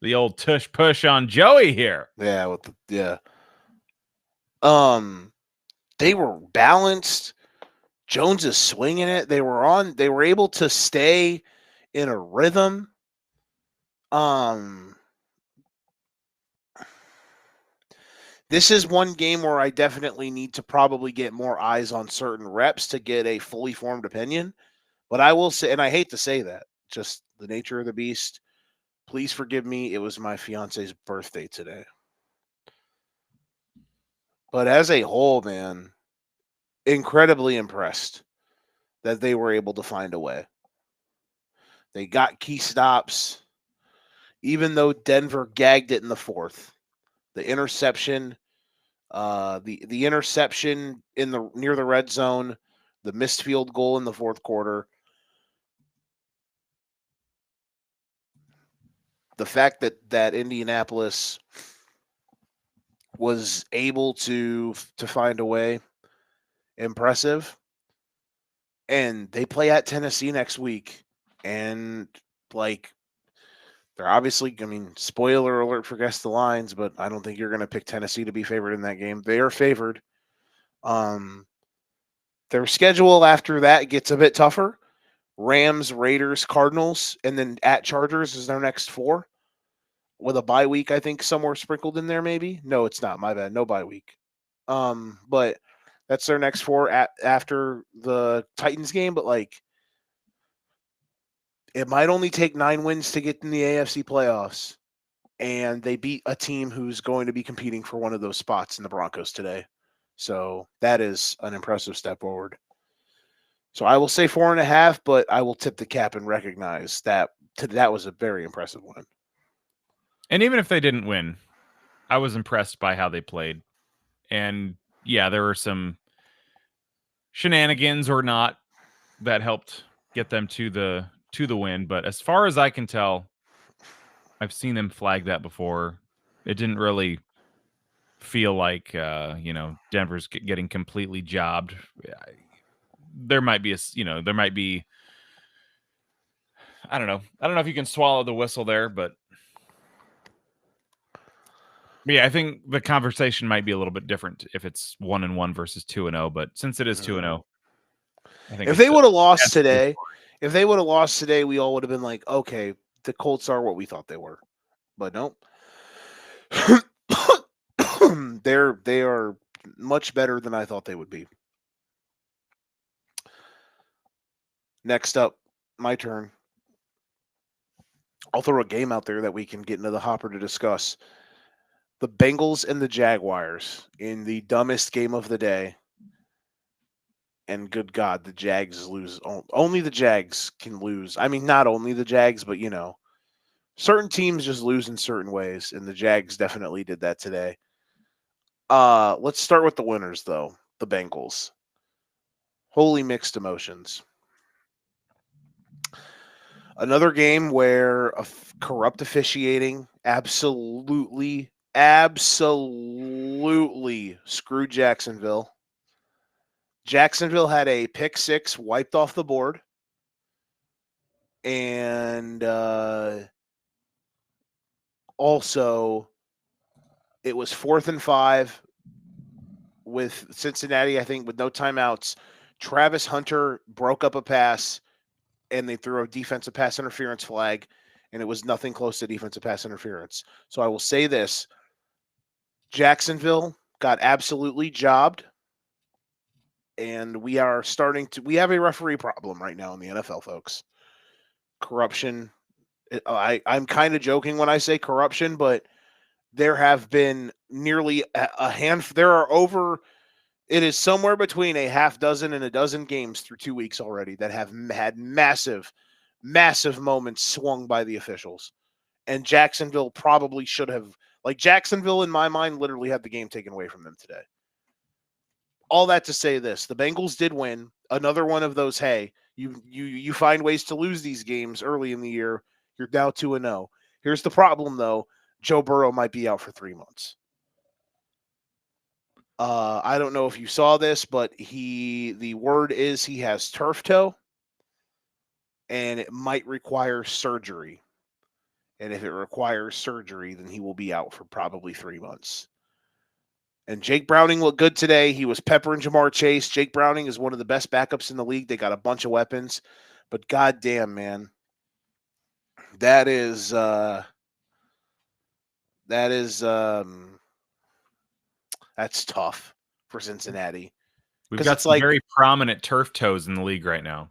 The old tush push on Joey here. Yeah, they were balanced. Jones is swinging it. They were able to stay in a rhythm. This is one game where I definitely need to probably get more eyes on certain reps to get a fully formed opinion. But I will say, and I hate to say that, just the nature of the beast. Please forgive me. It was my fiance's birthday today. But as a whole, man, incredibly impressed that they were able to find a way. They got key stops, even though Denver gagged it in the fourth. The interception, the interception near the red zone, the missed field goal in the fourth quarter. The fact that Indianapolis was able to find a way, impressive. And they play at Tennessee next week, and like they're obviously, I mean, spoiler alert for Guess the Lines, but I don't think you're going to pick Tennessee to be favored in that game. They are favored. Their schedule after that gets a bit tougher. Rams, Raiders, Cardinals, and then at Chargers is their next 4. With a bye week, I think, somewhere sprinkled in there, maybe. No, it's not. My bad. No bye week. But that's their next 4 after the Titans game. But like, it might only take 9 wins to get in the AFC playoffs, and they beat a team who's going to be competing for one of those spots in the Broncos today. So that is an impressive step forward. So I will say 4.5, but I will tip the cap and recognize that that was a very impressive one. And even if they didn't win, I was impressed by how they played. And yeah, there were some shenanigans or not that helped get them to the win. But as far as I can tell, I've seen them flag that before. It didn't really feel like Denver's getting completely jobbed. There might be I don't know if you can swallow the whistle there, but yeah, I think the conversation might be a little bit different if it's 1-1 versus 2-0. But since it is 2-0, I think if they would have lost today, we all would have been like, okay, the Colts are what we thought they were. But nope. They are much better than I thought they would be. Next up, my turn. I'll throw a game out there that we can get into the hopper to discuss. The Bengals and the Jaguars in the dumbest game of the day. And good God, the Jags lose. Only the Jags can lose. I mean, not only the Jags, but, certain teams just lose in certain ways, and the Jags definitely did that today. Let's start with the winners, though. The Bengals. Holy mixed emotions. Another game where corrupt officiating absolutely screwed Jacksonville. Jacksonville had a pick six wiped off the board. And also, it was 4th and 5 with Cincinnati, I think, with no timeouts. Travis Hunter broke up a pass, and they threw a defensive pass interference flag, and it was nothing close to defensive pass interference. So I will say this. Jacksonville got absolutely jobbed, and we have a referee problem right now in the NFL, folks. Corruption. I'm kind of joking when I say corruption, but there have been nearly a handful. There are over. It is somewhere between a half dozen and a dozen games through 2 weeks already that have had massive moments swung by the officials. And Jacksonville probably should have. Jacksonville, in my mind, literally had the game taken away from them today. All that to say this: the Bengals did win. Another one of those. Hey, you find ways to lose these games early in the year. You're now 2-0. Here's the problem, though. Joe Burrow might be out for 3 months. I don't know if you saw this, but the word is he has turf toe, and it might require surgery. And if it requires surgery, then he will be out for probably 3 months. And Jake Browning looked good today. He was peppering Jamar Chase. Jake Browning is one of the best backups in the league. They got a bunch of weapons. But goddamn, man. That's tough for Cincinnati. We've got some very prominent turf toes in the league right now.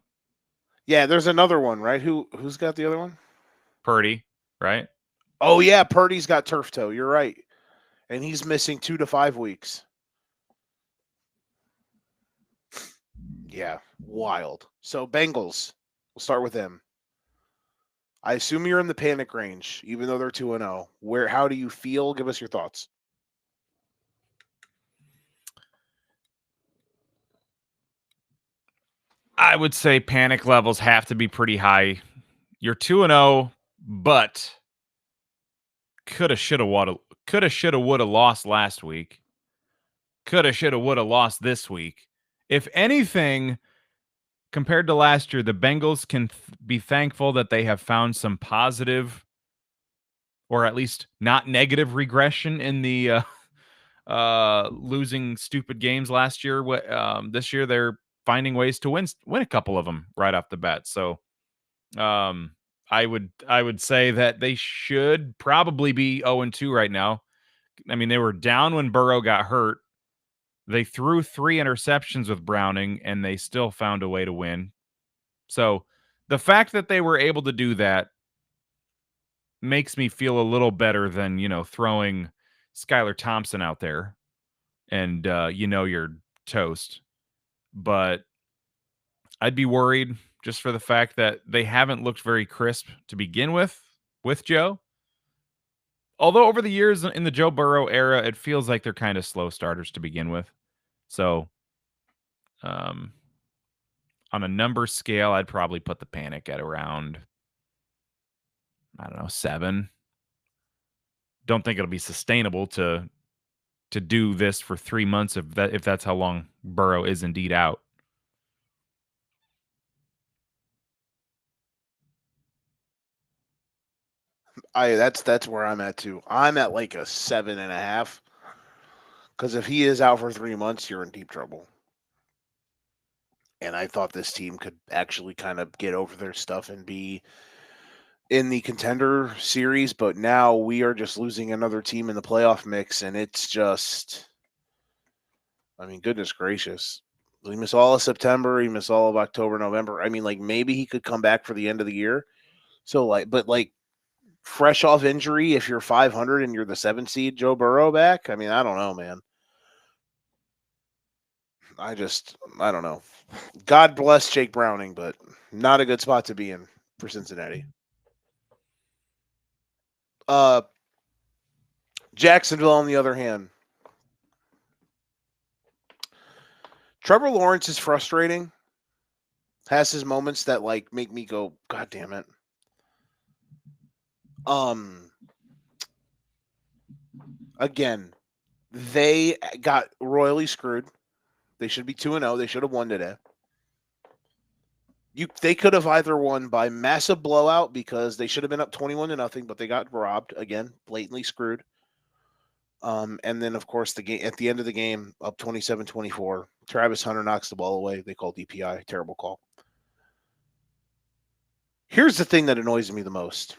Yeah, there's another one, right? Who's got the other one? Purdy, right? Oh, yeah, Purdy's got turf toe. You're right. And he's missing 2 to 5 weeks. Yeah, wild. So Bengals, we'll start with them. I assume you're in the panic range, even though they're 2-0. How do you feel? Give us your thoughts. I would say panic levels have to be pretty high. You're 2-0, but coulda, shoulda, woulda lost last week. Coulda, shoulda, woulda lost this week. If anything, compared to last year, the Bengals can be thankful that they have found some positive, or at least not negative regression in the losing stupid games last year. This year they're finding ways to win a couple of them right off the bat. So I would say that they should probably be 0-2 right now. I mean, they were down when Burrow got hurt. They threw 3 interceptions with Browning, and they still found a way to win. So the fact that they were able to do that makes me feel a little better than, throwing Skylar Thompson out there and, you're toast. But I'd be worried just for the fact that they haven't looked very crisp to begin with Joe. Although over the years in the Joe Burrow era, it feels like they're kind of slow starters to begin with. So, on a number scale, I'd probably put the panic at around, 7. Don't think it'll be sustainable to do this for 3 months if that's how long Burrow is indeed out. That's where I'm at too. I'm at like a 7.5. Because if he is out for 3 months, you're in deep trouble. And I thought this team could actually kind of get over their stuff and be in the contender series, but now we are just losing another team in the playoff mix, and it's just, goodness gracious. He missed all of September. He missed all of October, November. I mean, like maybe he could come back for the end of the year. So but fresh off injury, if you're 500 and you're the 7 seed, Joe Burrow back. I mean, I don't know, man. I don't know. God bless Jake Browning, but not a good spot to be in for Cincinnati. Jacksonville, on the other hand, Trevor Lawrence is frustrating. Has his moments that make me go, God damn it. Again, they got royally screwed. They should be 2-0. They should have won today. They could have either won by massive blowout because they should have been up 21-0, but they got robbed again, blatantly screwed. And then of course the game at the end of the game, up 27-24. Travis Hunter knocks the ball away. They call DPI. Terrible call. Here's the thing that annoys me the most.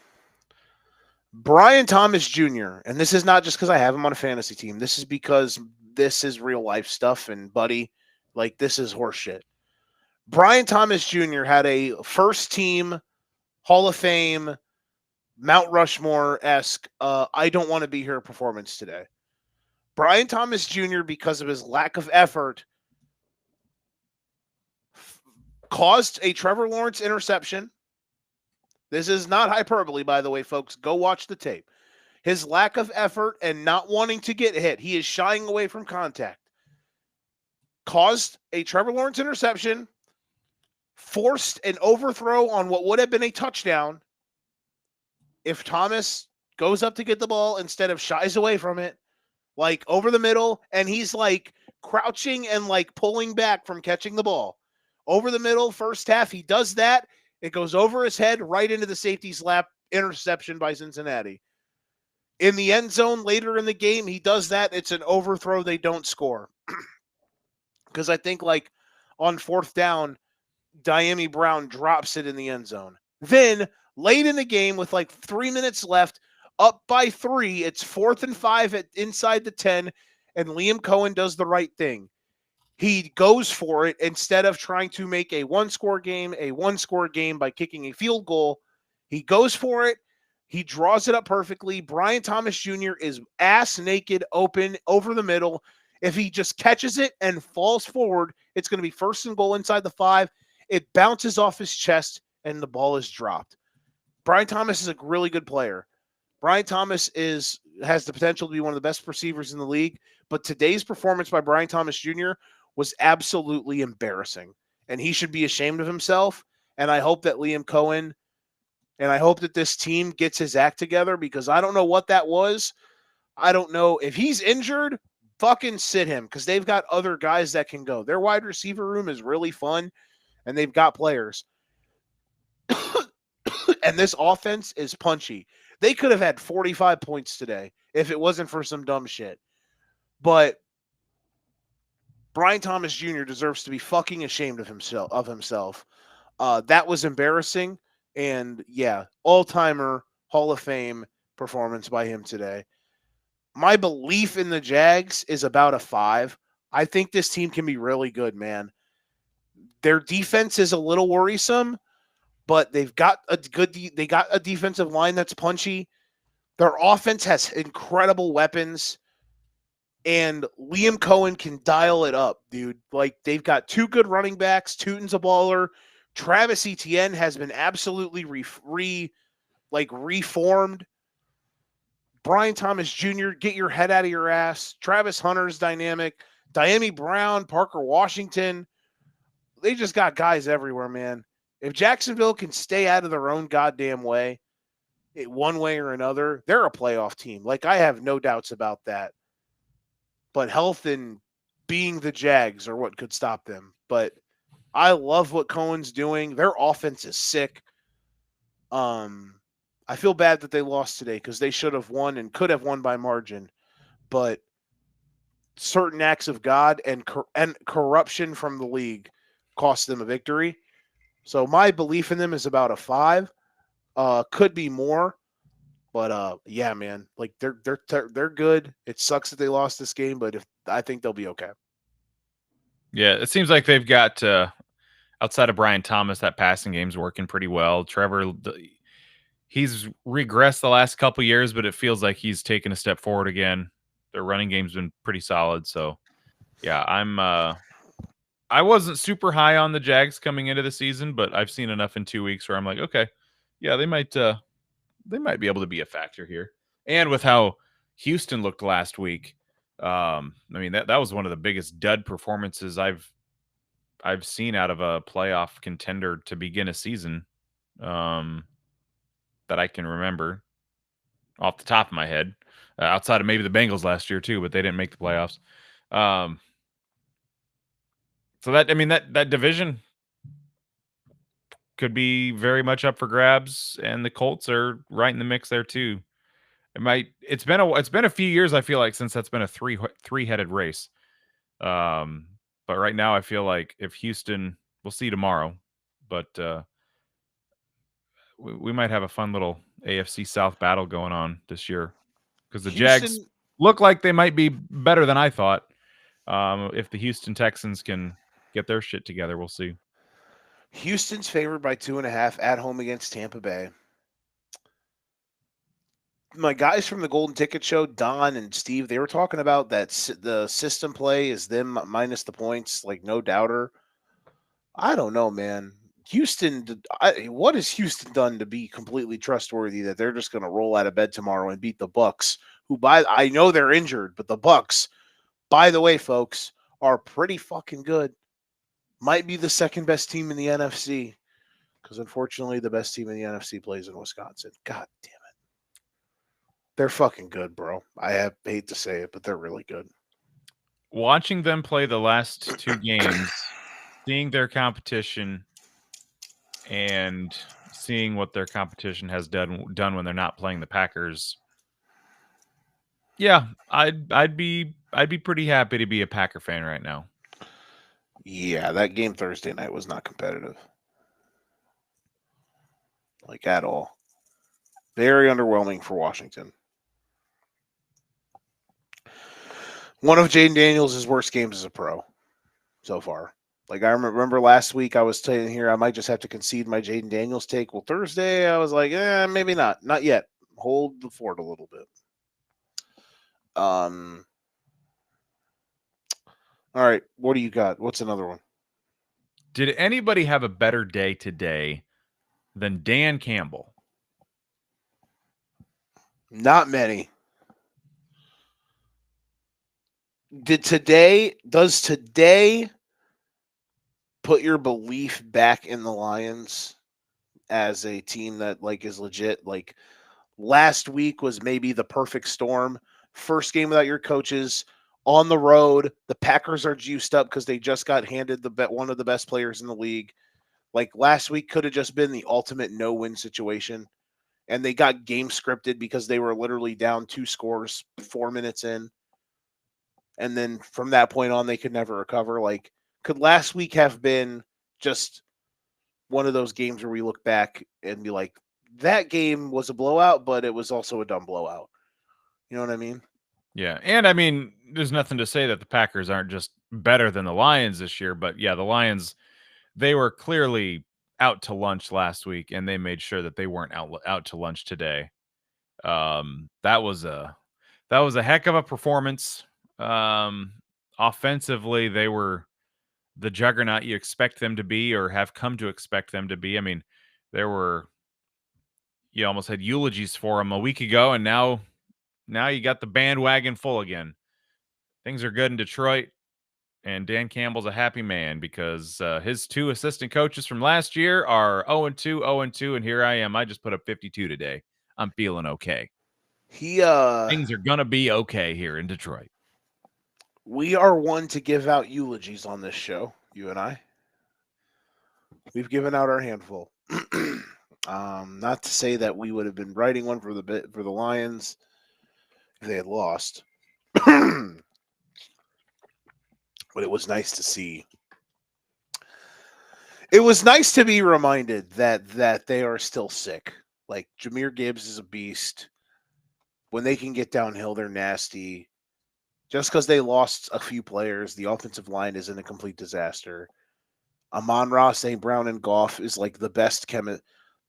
Brian Thomas Jr., and this is not just because I have him on a fantasy team. This is because this is real life stuff, and buddy, this is horseshit. Brian Thomas Jr. had a first team Hall of Fame, Mount Rushmore-esque, I don't want to be here performance today. Brian Thomas Jr., because of his lack of effort, caused a Trevor Lawrence interception. This is not hyperbole, by the way, folks. Go watch the tape. His lack of effort and not wanting to get hit, he is shying away from contact, caused a Trevor Lawrence interception, forced an overthrow on what would have been a touchdown if Thomas goes up to get the ball instead of shies away from it, over the middle, and he's crouching and pulling back from catching the ball. Over the middle, first half, he does that. It goes over his head right into the safety's lap, interception by Cincinnati. In the end zone later in the game, he does that. It's an overthrow. They don't score. Because I think on fourth down, Dyami Brown drops it in the end zone. Then late in the game with 3 minutes left, up by 3, it's 4th and 5 inside the 10, and Liam Cohen does the right thing. He goes for it instead of trying to make a one-score game by kicking a field goal. He goes for it. He draws it up perfectly. Brian Thomas Jr. is ass naked, open, over the middle. If he just catches it and falls forward, it's going to be 1st and goal inside the 5. It bounces off his chest, and the ball is dropped. Brian Thomas is a really good player. Brian Thomas has the potential to be one of the best receivers in the league, but today's performance by Brian Thomas Jr. was absolutely embarrassing, and he should be ashamed of himself. And I hope that Liam Cohen and I hope that this team gets his act together, because I don't know what that was. I don't know if he's injured. Fucking sit him, because they've got other guys that can go. Their wide receiver room is really fun, and they've got players. And this offense is punchy. They could have had 45 points today if it wasn't for some dumb shit. But Brian Thomas Jr. deserves to be fucking ashamed of himself. That was embarrassing. And yeah, all-timer Hall of Fame performance by him today. My belief in the Jags is about a 5. I think this team can be really good, man. Their defense is a little worrisome, but they've got they got a defensive line that's punchy. Their offense has incredible weapons, and Liam Cohen can dial it up, dude. They've got 2 good running backs. Tootin's a baller. Travis Etienne has been absolutely reformed. Brian Thomas Jr., get your head out of your ass. Travis Hunter's dynamic. Dyami Brown, Parker Washington. They just got guys everywhere, man. If Jacksonville can stay out of their own goddamn way, one way or another, they're a playoff team. I have no doubts about that. But health and being the Jags are what could stop them. But I love what Cohen's doing. Their offense is sick. I feel bad that they lost today, because they should have won and could have won by margin. But certain acts of God and corruption from the league cost them a victory. So my belief in them is about a 5. Could be more. But yeah, man, they're good. It sucks that they lost this game, but I think they'll be okay. Yeah, it seems like they've got outside of Brian Thomas, that passing game's working pretty well. Trevor, he's regressed the last couple years, but it feels like he's taken a step forward again. Their running game's been pretty solid. So yeah, I wasn't super high on the Jags coming into the season, but I've seen enough in 2 weeks where I'm like, okay, yeah, they might be able to be a factor here. And with how Houston looked last week, I mean that was one of the biggest dud performances I've seen out of a playoff contender to begin a season, um, that I can remember off the top of my head, outside of maybe the Bengals last year too, but they didn't make the playoffs. Um, so that I mean that division could be very much up for grabs, and the Colts are right in the mix there too. It's been a few years I feel like since that's been a three-headed race. But right now I feel like if Houston, we'll see tomorrow, but we might have a fun little AFC South battle going on this year because the Jags Houston look like they might be better than I thought. If the Houston Texans can get their shit together, we'll see. Houston's favored by 2.5 at home against Tampa Bay. My guys from the Golden Ticket Show, Don and Steve, they were talking about that the system play is them minus the points, like no doubter. I don't know, man. Houston, what has Houston done to be completely trustworthy that they're just going to roll out of bed tomorrow and beat the Bucks? I know they're injured, but the Bucks, by the way, folks, are pretty fucking good. Might be the second best team in the NFC because unfortunately the best team in the NFC plays in Wisconsin. God damn it. They're fucking good, bro. Hate to say it, but they're really good. Watching them play the last two games, seeing their competition and seeing what their competition has done when they're not playing the Packers. Yeah, I'd be pretty happy to be a Packer fan right now. Yeah, that game Thursday night was not competitive. Like at all. Very underwhelming for Washington. One of Jaden Daniels' worst games as a pro so far. Like I remember last week I was saying here I might just have to concede my Jaden Daniels take. Well, Thursday I was like, maybe not. Not yet. Hold the fort a little bit. All right. What do you got? What's another one? Did anybody have a better day today than Dan Campbell? Not many. Does today put your belief back in the Lions as a team that like is legit? Like last week was maybe the perfect storm. First game without your coaches on the road. The Packers are juiced up because they just got handed one of the best players in the league. Like last week could have just been the ultimate no-win situation. And they got game scripted because they were literally down 2 scores 4 minutes in. And then from that point on, they could never recover. Like, could last week have been just one of those games where we look back and be like, that game was a blowout, but it was also a dumb blowout. You know what I mean? Yeah, and I mean, there's nothing to say that the Packers aren't just better than the Lions this year, but yeah, the Lions, they were clearly out to lunch last week, and they made sure that they weren't out to lunch today. That was a heck of a performance. Offensively, they were the juggernaut you expect them to be or have come to expect them to be. I mean, you almost had eulogies for them a week ago, and now you got the bandwagon full again. Things are good in Detroit, and Dan Campbell's a happy man because his 2 assistant coaches from last year are 0-2, 0-2, and here I am. I just put up 52 today. I'm feeling okay. Things are gonna be okay here in Detroit. We are one to give out eulogies on this show, you and I. We've given out our handful. Not to say that we would have been writing one for the Lions if they had lost. But it was nice to see. It was nice to be reminded that they are still sick. Like Jahmyr Gibbs is a beast. When they can get downhill, they're nasty. Just because they lost a few players, the offensive line isn't a complete disaster. Amon-Ra, St. Brown, and Goff is like the best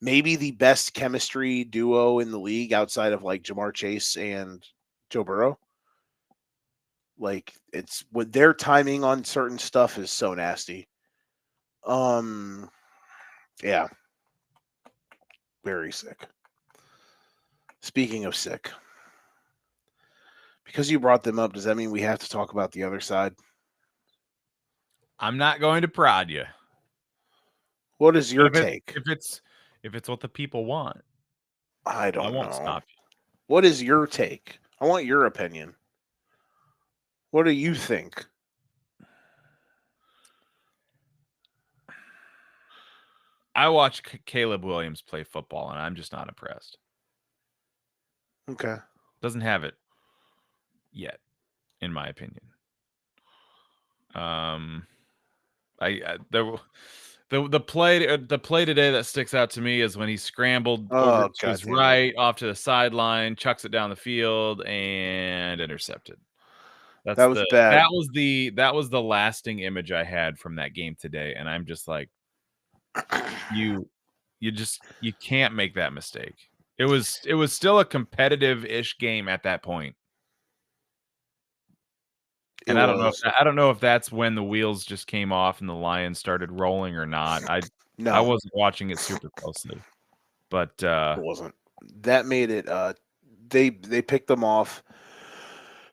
maybe the best chemistry duo in the league outside of like Jamar Chase and Joe Burrow. Like it's with their timing on certain stuff is so nasty. Yeah. Very sick. Speaking of sick, because you brought them up, does that mean we have to talk about the other side? I'm not going to prod you. What is your take? If it's what the people want, I I don't won't know. stop you. What is your take? I want your opinion. What do you think? I watch Caleb Williams play football, and I'm just not impressed. Okay. Doesn't have it yet, in my opinion. The play today that sticks out to me is when he scrambled over to his right off to the sideline, chucks it down the field, and intercepted. That was bad. That was the lasting image I had from that game today, and I'm just like, you can't make that mistake. It was still a competitive-ish game at that point. And I don't know if that's when the wheels just came off and the Lions started rolling or not. I wasn't watching it super closely. But it wasn't. That made it they picked them off.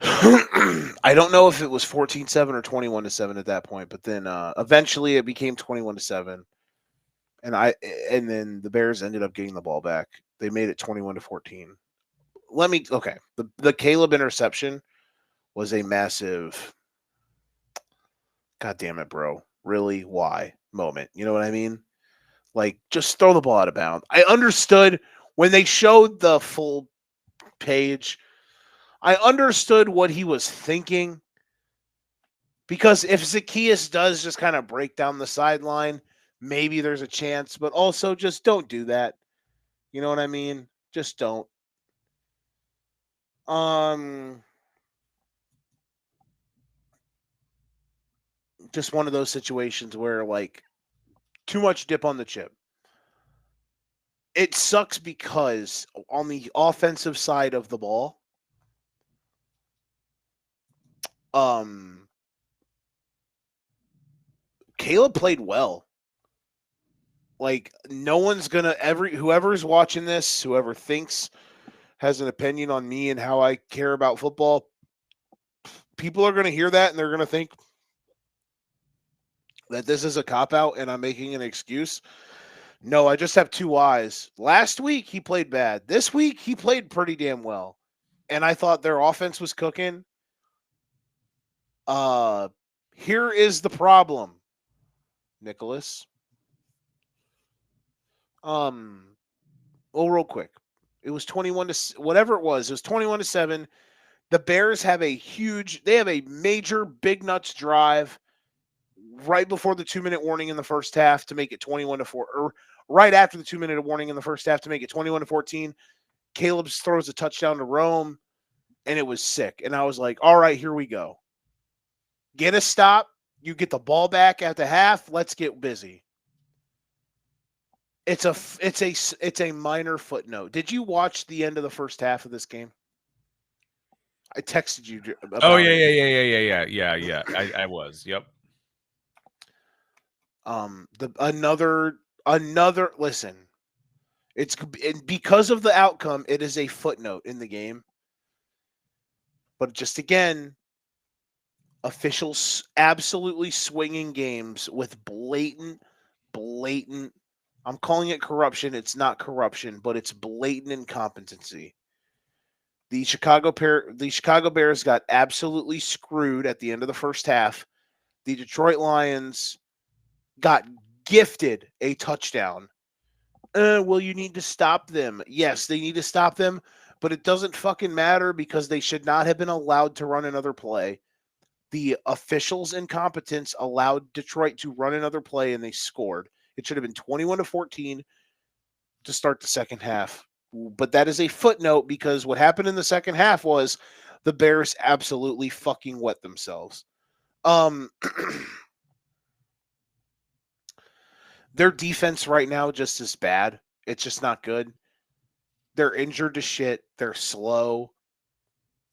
I don't know if it was 14-7 or 21-7 at that point, but then eventually it became 21-7. And then the Bears ended up getting the ball back. They made it 21-14. The Caleb interception was a massive, God damn it, bro. Really? Why? Moment. You know what I mean? Like, just throw the ball out of bounds. I understood when they showed the full page. I understood what he was thinking. Because if Zacchaeus does just kind of break down the sideline, maybe there's a chance. But also, just don't do that. You know what I mean? Just don't. Just one of those situations where, like, too much dip on the chip. It sucks because on the offensive side of the ball, Caleb played well. Like, no one's gonna whoever's watching this, whoever thinks has an opinion on me and how I care about football, people are gonna hear that and they're gonna think that this is a cop-out and I'm making an excuse. No, I just have two eyes. Last week, he played bad. This week, he played pretty damn well. And I thought their offense was cooking. Here is the problem, Nicholas. Real quick. It was 21 to whatever it was. It was 21-7. The Bears have a major big nuts drive right before the 2-minute warning in the first half to make it 21-4, or right after the 2-minute warning in the first half to make it 21-14. Caleb throws a touchdown to Rome, and it was sick. And I was like, all right, here we go. Get a stop. You get the ball back at the half. Let's get busy. It's a minor footnote. Did you watch the end of the first half of this game? I texted you about yeah. I was. Yep. Another listen. It's because of the outcome, it is a footnote in the game. But just again, officials absolutely swinging games with blatant, I'm calling it corruption. It's not corruption, but it's blatant incompetency. The Chicago Bears got absolutely screwed at the end of the first half. The Detroit Lions got gifted a touchdown. Well, you need to stop them. Yes, they need to stop them, but it doesn't fucking matter because they should not have been allowed to run another play. The officials' incompetence allowed Detroit to run another play, and they scored. It should have been 21-14 to start the second half. But that is a footnote because what happened in the second half was the Bears absolutely fucking wet themselves. Their defense right now just is bad. It's just not good. They're injured to shit. They're slow.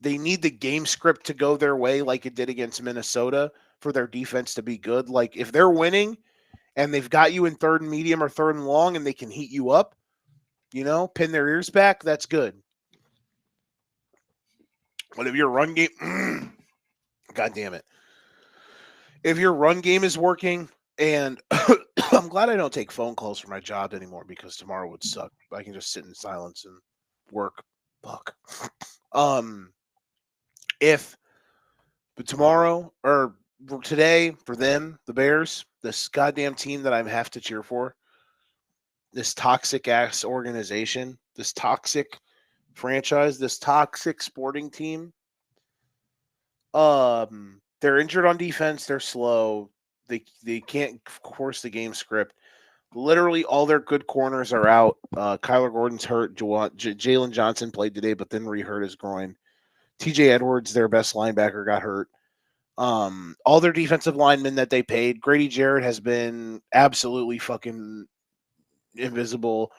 They need the game script to go their way like it did against Minnesota for their defense to be good. Like if they're winning and they've got you in third and medium or third and long and they can heat you up, pin their ears back, that's good. But if your run game, God damn it. If your run game is working, and I'm glad I don't take phone calls for my job anymore because tomorrow would suck. I can just sit in silence and work. Fuck. But tomorrow or today for them, the Bears, this goddamn team that I have to cheer for, this toxic ass organization, this toxic franchise, this toxic sporting team, they're injured on defense. They're slow. They can't force the game script. Literally, all their good corners are out. Kyler Gordon's hurt. Jalen Johnson played today, but then re-hurt his groin. TJ Edwards, their best linebacker, got hurt. All their defensive linemen that they paid. Grady Jarrett has been absolutely fucking invisible.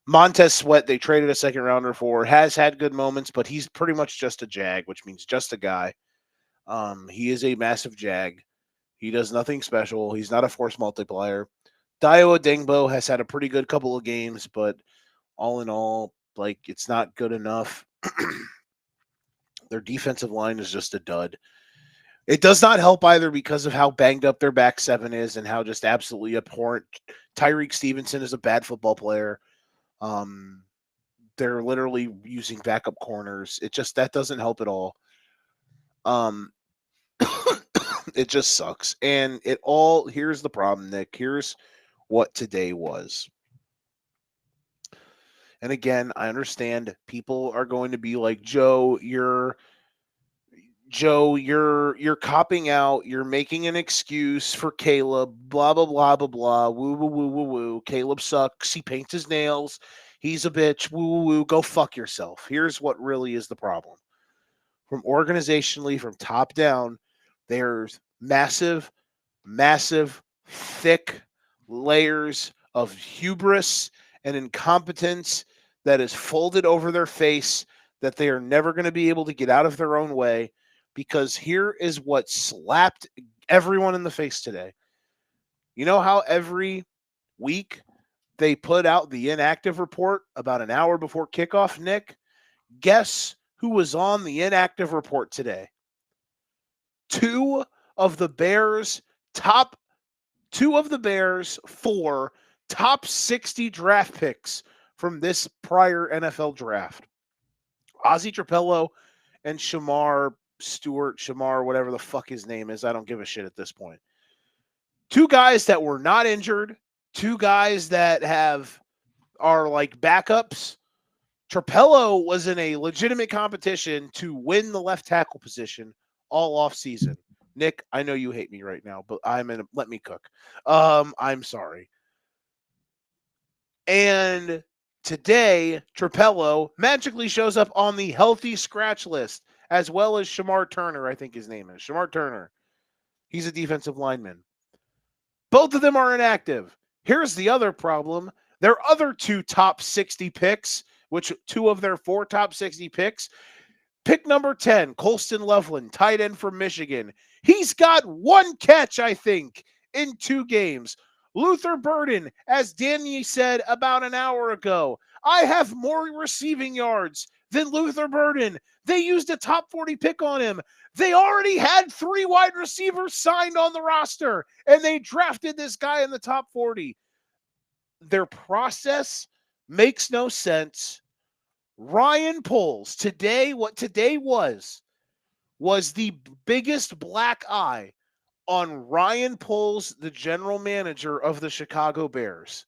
Montez Sweat, they traded a second rounder for, has had good moments, but he's pretty much just a jag, which means just a guy. He is a massive jag. He does nothing special. He's not a force multiplier. Dayo Adengbo has had a pretty good couple of games, but all in all, like, it's not good enough. Their defensive line is just a dud. It does not help either because of how banged up their back seven is and how just absolutely abhorrent. Tyreek Stevenson is a bad football player. They're literally using backup corners. That doesn't help at all. It just sucks. And here's the problem, Nick. Here's what today was. And again, I understand people are going to be like, Joe, you're copping out. You're making an excuse for Caleb, blah, blah, blah, blah, blah, woo, woo, woo, woo, woo. Caleb sucks. He paints his nails. He's a bitch. Woo, woo, woo. Go fuck yourself. Here's what really is the problem. From organizationally, from top down, there's massive, thick layers of hubris and incompetence that is folded over their face that they are never going to be able to get out of their own way, because here is what slapped everyone in the face today. You know how every week they put out the inactive report about an hour before kickoff, Nick? Guess who was on the inactive report today? Two of the Bears' four top 60 draft picks from this prior NFL draft. Ozzy Trapello and Shamar, whatever the fuck his name is. I don't give a shit at this point. Two guys that were not injured. Two guys that are like backups. Trapello was in a legitimate competition to win the left tackle position all off season. Nick, I know you hate me right now, but let me cook. I'm sorry. And today, Trapello magically shows up on the healthy scratch list, as well as Shamar Turner, I think his name is. Shamar Turner. He's a defensive lineman. Both of them are inactive. Here's the other problem. Their other two top 60 picks, which two of their four top 60 picks, pick number 10, Colston Loveland, tight end from Michigan. He's got one catch, I think, in 2 games. Luther Burden, as Danny said about an hour ago, I have more receiving yards than Luther Burden. They used a top 40 pick on him. They already had 3 wide receivers signed on the roster, and they drafted this guy in the top 40. Their process makes no sense. Ryan Poles, what today was the biggest black eye on Ryan Poles, the general manager of the Chicago Bears.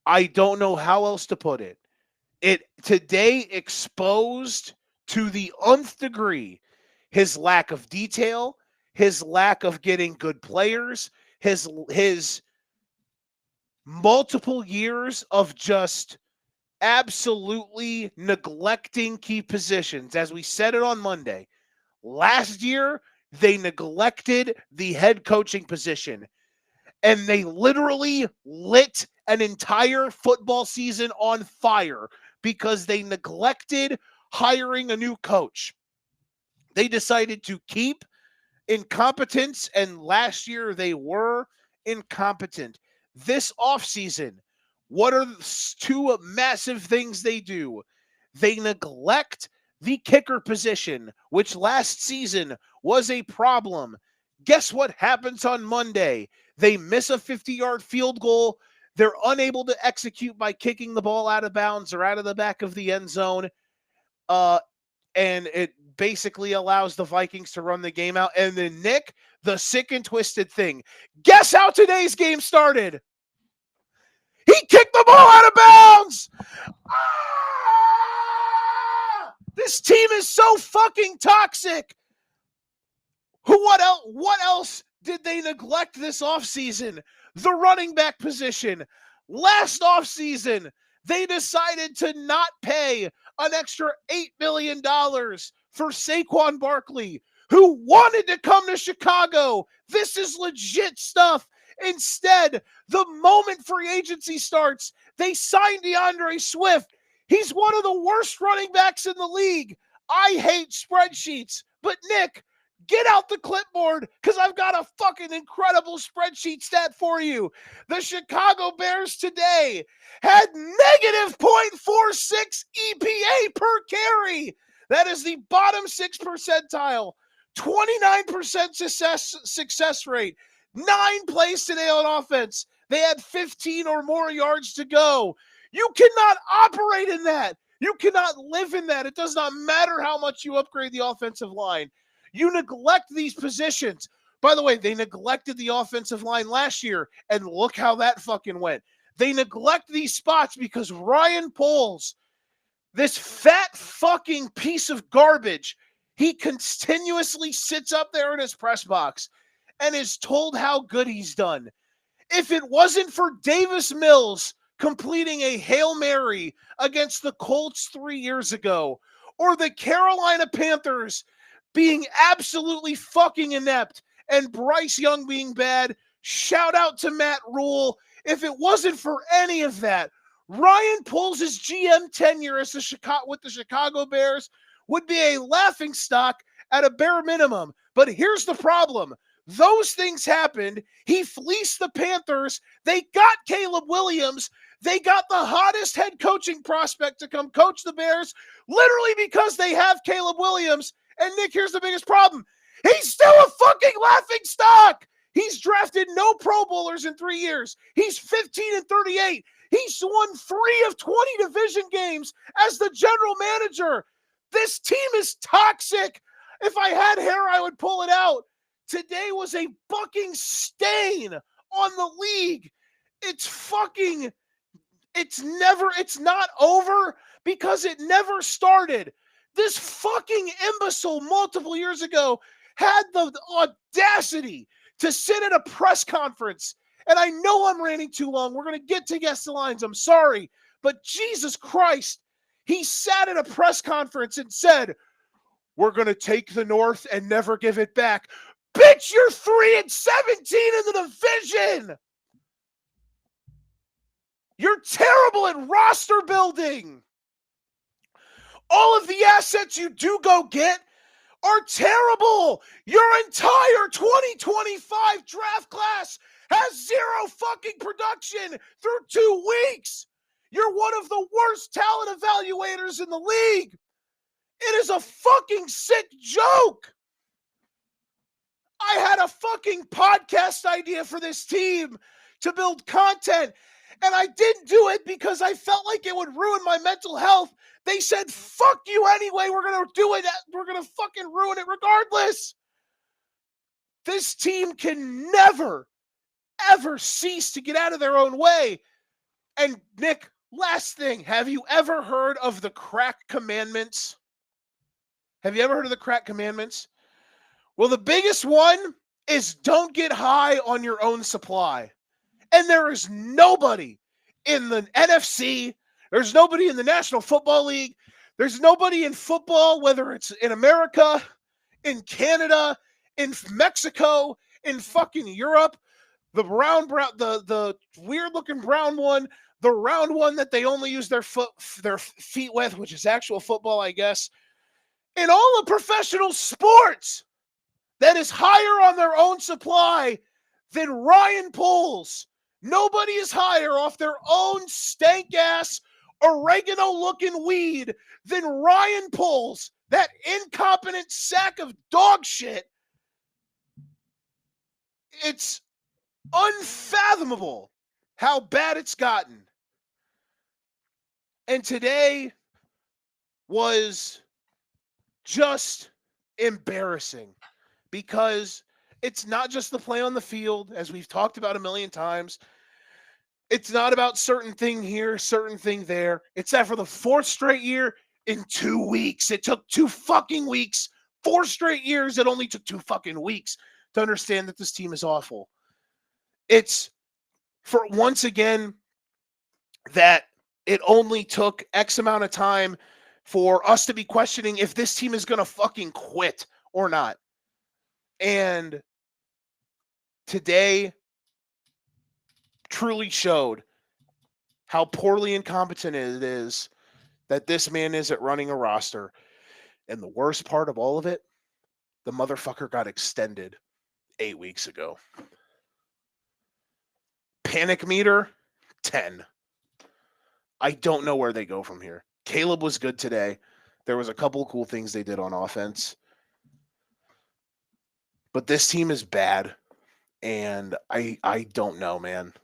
I don't know how else to put it. It today exposed to the nth degree his lack of detail, his lack of getting good players, his multiple years of just absolutely neglecting key positions. As we said it on Monday, last year they neglected the head coaching position, and they literally lit an entire football season on fire because they neglected hiring a new coach. They decided to keep incompetence, and last year they were incompetent. This offseason, what are the two massive things they do? They neglect the kicker position, which last season was a problem. Guess what happens on Monday? They miss a 50-yard field goal. They're unable to execute by kicking the ball out of bounds or out of the back of the end zone. And it basically allows the Vikings to run the game out. And then, Nick, the sick and twisted thing. Guess how today's game started? He kicked the ball out of bounds! Ah! This team is so fucking toxic. What else did they neglect this offseason? The running back position. Last offseason, they decided to not pay an extra $8 million for Saquon Barkley, who wanted to come to Chicago. This is legit stuff. Instead, the moment free agency starts, they signed DeAndre Swift. He's one of the worst running backs in the league. I hate spreadsheets, but Nick, get out the clipboard because I've got a fucking incredible spreadsheet stat for you. The Chicago Bears today had negative 0.46 EPA per carry. That is the bottom 6 percentile. 29% success rate. 9 plays today on offense. They had 15 or more yards to go. You cannot operate in that. You cannot live in that. It does not matter how much you upgrade the offensive line. You neglect these positions. By the way, they neglected the offensive line last year, and look how that fucking went. They neglect these spots because Ryan Poles, this fat fucking piece of garbage, he continuously sits up there in his press box and is told how good he's done. If it wasn't for Davis Mills completing a Hail Mary against the Colts 3 years ago, or the Carolina Panthers being absolutely fucking inept and Bryce Young being bad, shout out to Matt Rule. If it wasn't for any of that, Ryan Poles' GM tenure as with the Chicago Bears would be a laughingstock at a bare minimum. But here's the problem. Those things happened. He fleeced the Panthers. They got Caleb Williams. They got the hottest head coaching prospect to come coach the Bears, literally because they have Caleb Williams. And Nick, here's the biggest problem. He's still a fucking laughingstock. He's drafted no Pro Bowlers in 3 years. He's 15-38. He's won 3 of 20 division games as the general manager. This team is toxic. If I had hair, I would pull it out. Today was a fucking stain on the league. It's not over because it never started. This fucking imbecile multiple years ago had the audacity to sit at a press conference. And I know I'm ranting too long. We're going to get to guess the lines. I'm sorry. But Jesus Christ, he sat at a press conference and said, we're going to take the North and never give it back. Bitch, you're 3-17 in the division. You're terrible at roster building. All of the assets you do go get are terrible. Your entire 2025 draft class has 0 fucking production through 2 weeks. You're one of the worst talent evaluators in the league. It is a fucking sick joke. I had a fucking podcast idea for this team to build content, and I didn't do it because I felt like it would ruin my mental health. They said, fuck you anyway. We're going to do it. We're going to fucking ruin it regardless. This team can never, ever cease to get out of their own way. And Nick, last thing, have you ever heard of the crack commandments? Have you ever heard of the crack commandments? Well, the biggest one is don't get high on your own supply. And there is nobody in the NFC, There's nobody in the National Football League. There's nobody in football, whether it's in America, in Canada, in Mexico, in fucking Europe. The the weird looking brown one, the round one that they only use their feet with, which is actual football, I guess. In all of professional sports, that is higher on their own supply than Ryan Poles. Nobody is higher off their own stank ass oregano looking weed than Ryan Poles, that incompetent sack of dog shit. It's unfathomable how bad it's gotten. And today was just embarrassing because it's not just the play on the field, as we've talked about a million times. It's not about certain thing here, certain thing there. It's that for the fourth straight year in 2 weeks. It took 2 fucking weeks. 4 straight years, it only took 2 fucking weeks to understand that this team is awful. It's for once again that it only took X amount of time for us to be questioning if this team is going to fucking quit or not. And today truly showed how poorly incompetent it is that this man is at running a roster. And the worst part of all of it, the motherfucker got extended 8 weeks ago. Panic meter, 10. I don't know where they go from here. Caleb was good today. There was a couple of cool things they did on offense. But this team is bad. And I don't know, man.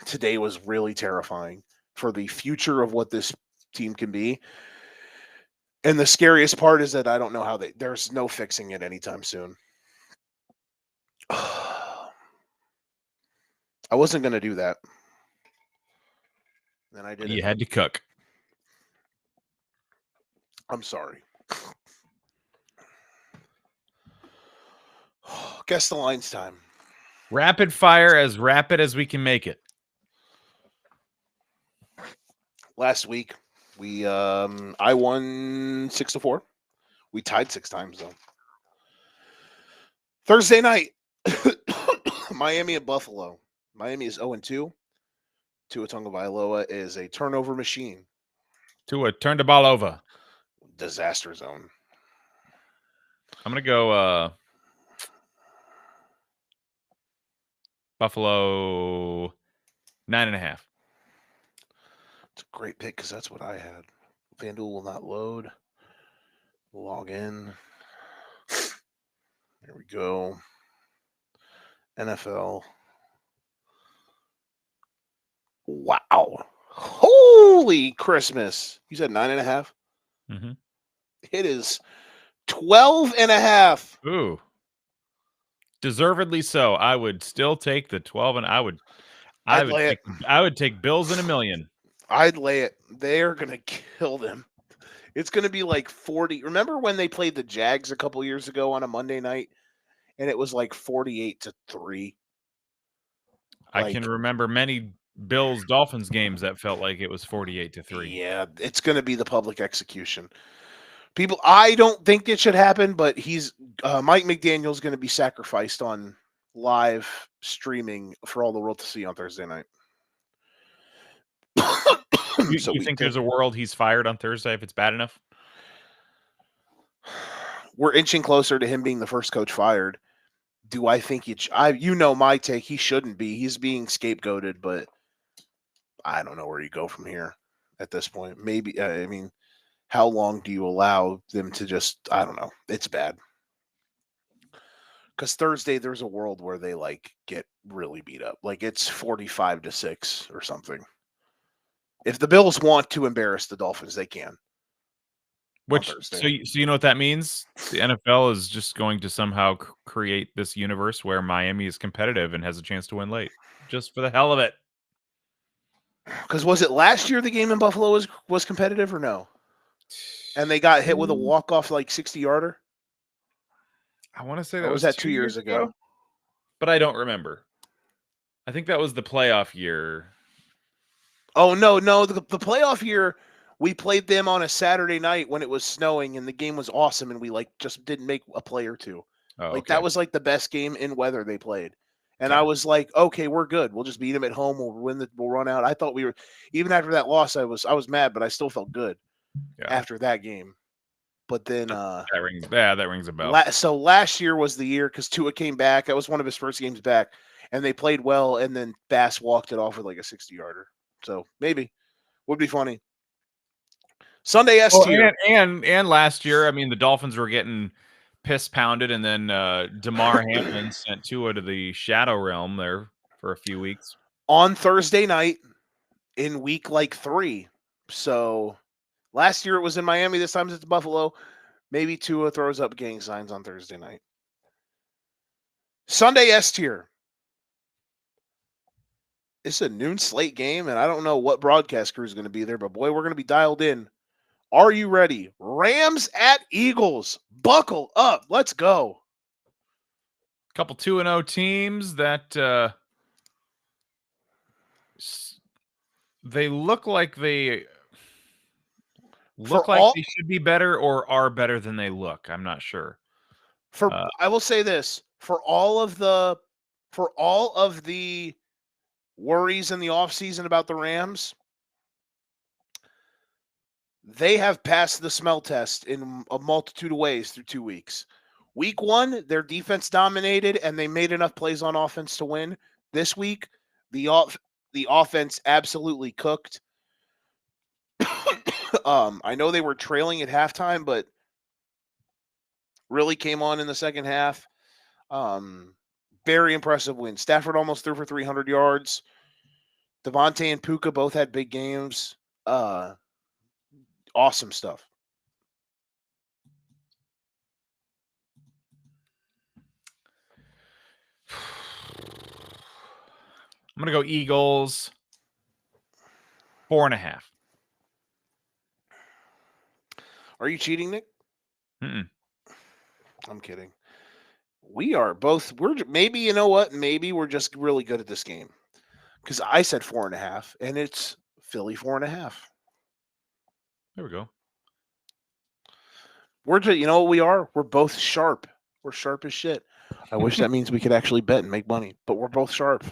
Today was really terrifying for the future of what this team can be. And the scariest part is that I don't know how there's no fixing it anytime soon. I wasn't going to do that. And I did. You had to cook. I'm sorry. Guess the lines time. Rapid fire, as rapid as we can make it. Last week, I won 6-4. We tied 6 times though. Thursday night, Miami at Buffalo. Miami is 0-2. Tua Tagovailoa is a turnover machine. Tua, turn the ball over. Disaster zone. I'm gonna go Buffalo 9.5. It's a great pick because that's what I had. FanDuel will not load. Log in. There we go. NFL. Wow. Holy Christmas. You said 9.5? Mm-hmm. It is 12.5. Ooh. Deservedly so. I would still take the 12, and I would take Bills in a million. I'd lay it. They're gonna kill them. It's gonna be like 40. Remember when they played the Jags a couple years ago on a Monday night, and it was like 48-3. I can remember many Bills-Dolphins games that felt like it was 48-3. Yeah, it's gonna be the public execution. People, I don't think it should happen, but Mike McDaniel's going to be sacrificed on live streaming for all the world to see on Thursday night. You think there's a world he's fired on Thursday if it's bad enough? We're inching closer to him being the first coach fired. Do I think my take, he shouldn't be. He's being scapegoated, but I don't know where you go from here at this point. Maybe, how long do you allow them to just, I don't know. It's bad. Because Thursday, there's a world where they get really beat up. Like it's 45-6 or something. If the Bills want to embarrass the Dolphins, they can. So you know what that means? The NFL is just going to somehow create this universe where Miami is competitive and has a chance to win late. Just for the hell of it. Because was it last year the game in Buffalo was competitive or no? And they got hit with a walk-off 60-yarder? I want to say that was that 2 years ago? But I don't remember. I think that was the playoff year. Oh no, the playoff year we played them on a Saturday night when it was snowing and the game was awesome and we like just didn't make a play or two. Oh, Like okay. that was like the best game in weather they played. And Okay. I was like, okay, we're good. We'll just beat them at home. We'll run out. I thought we were even after that loss. I was mad, but I still felt good Yeah. after that game. But then, That rings a bell. so last year was the year because Tua came back. That was one of his first games back, and they played well. And then Bass walked it off with like a 60-yarder. So maybe would be funny. Sunday S tier. And last year, I mean, the Dolphins were getting piss pounded, and then Damar Hamlin sent Tua to the Shadow Realm there for a few weeks. On Thursday night in week like 3. So last year it was in Miami. This time it's Buffalo. Maybe Tua throws up gang signs on Thursday night. Sunday S tier. It's a noon slate game, and I don't know what broadcast crew is going to be there, but boy, we're going to be dialed in. Are you ready? Rams at Eagles. Buckle up. Let's go. Couple 2-0 teams that they look like they they should be better or are better than they look. I'm not sure. I will say this, for all of the worries in the offseason about the Rams, they have passed the smell test in a multitude of ways through 2 weeks. Week 1, their defense dominated and they made enough plays on offense to win. This week, the offense absolutely cooked. I know they were trailing at halftime, but really came on in the second half. Very impressive win. Stafford almost threw for 300 yards. Devontae and Puka both had big games. Awesome stuff. I'm going to go Eagles 4.5. Are you cheating, Nick? Mm-mm. I'm kidding. We are both. Maybe, you know what? Maybe we're just really good at this game. Because I said 4.5, and it's Philly 4.5. There we go. You know what we are? We're both sharp. We're sharp as shit. I wish that means we could actually bet and make money, but we're both sharp.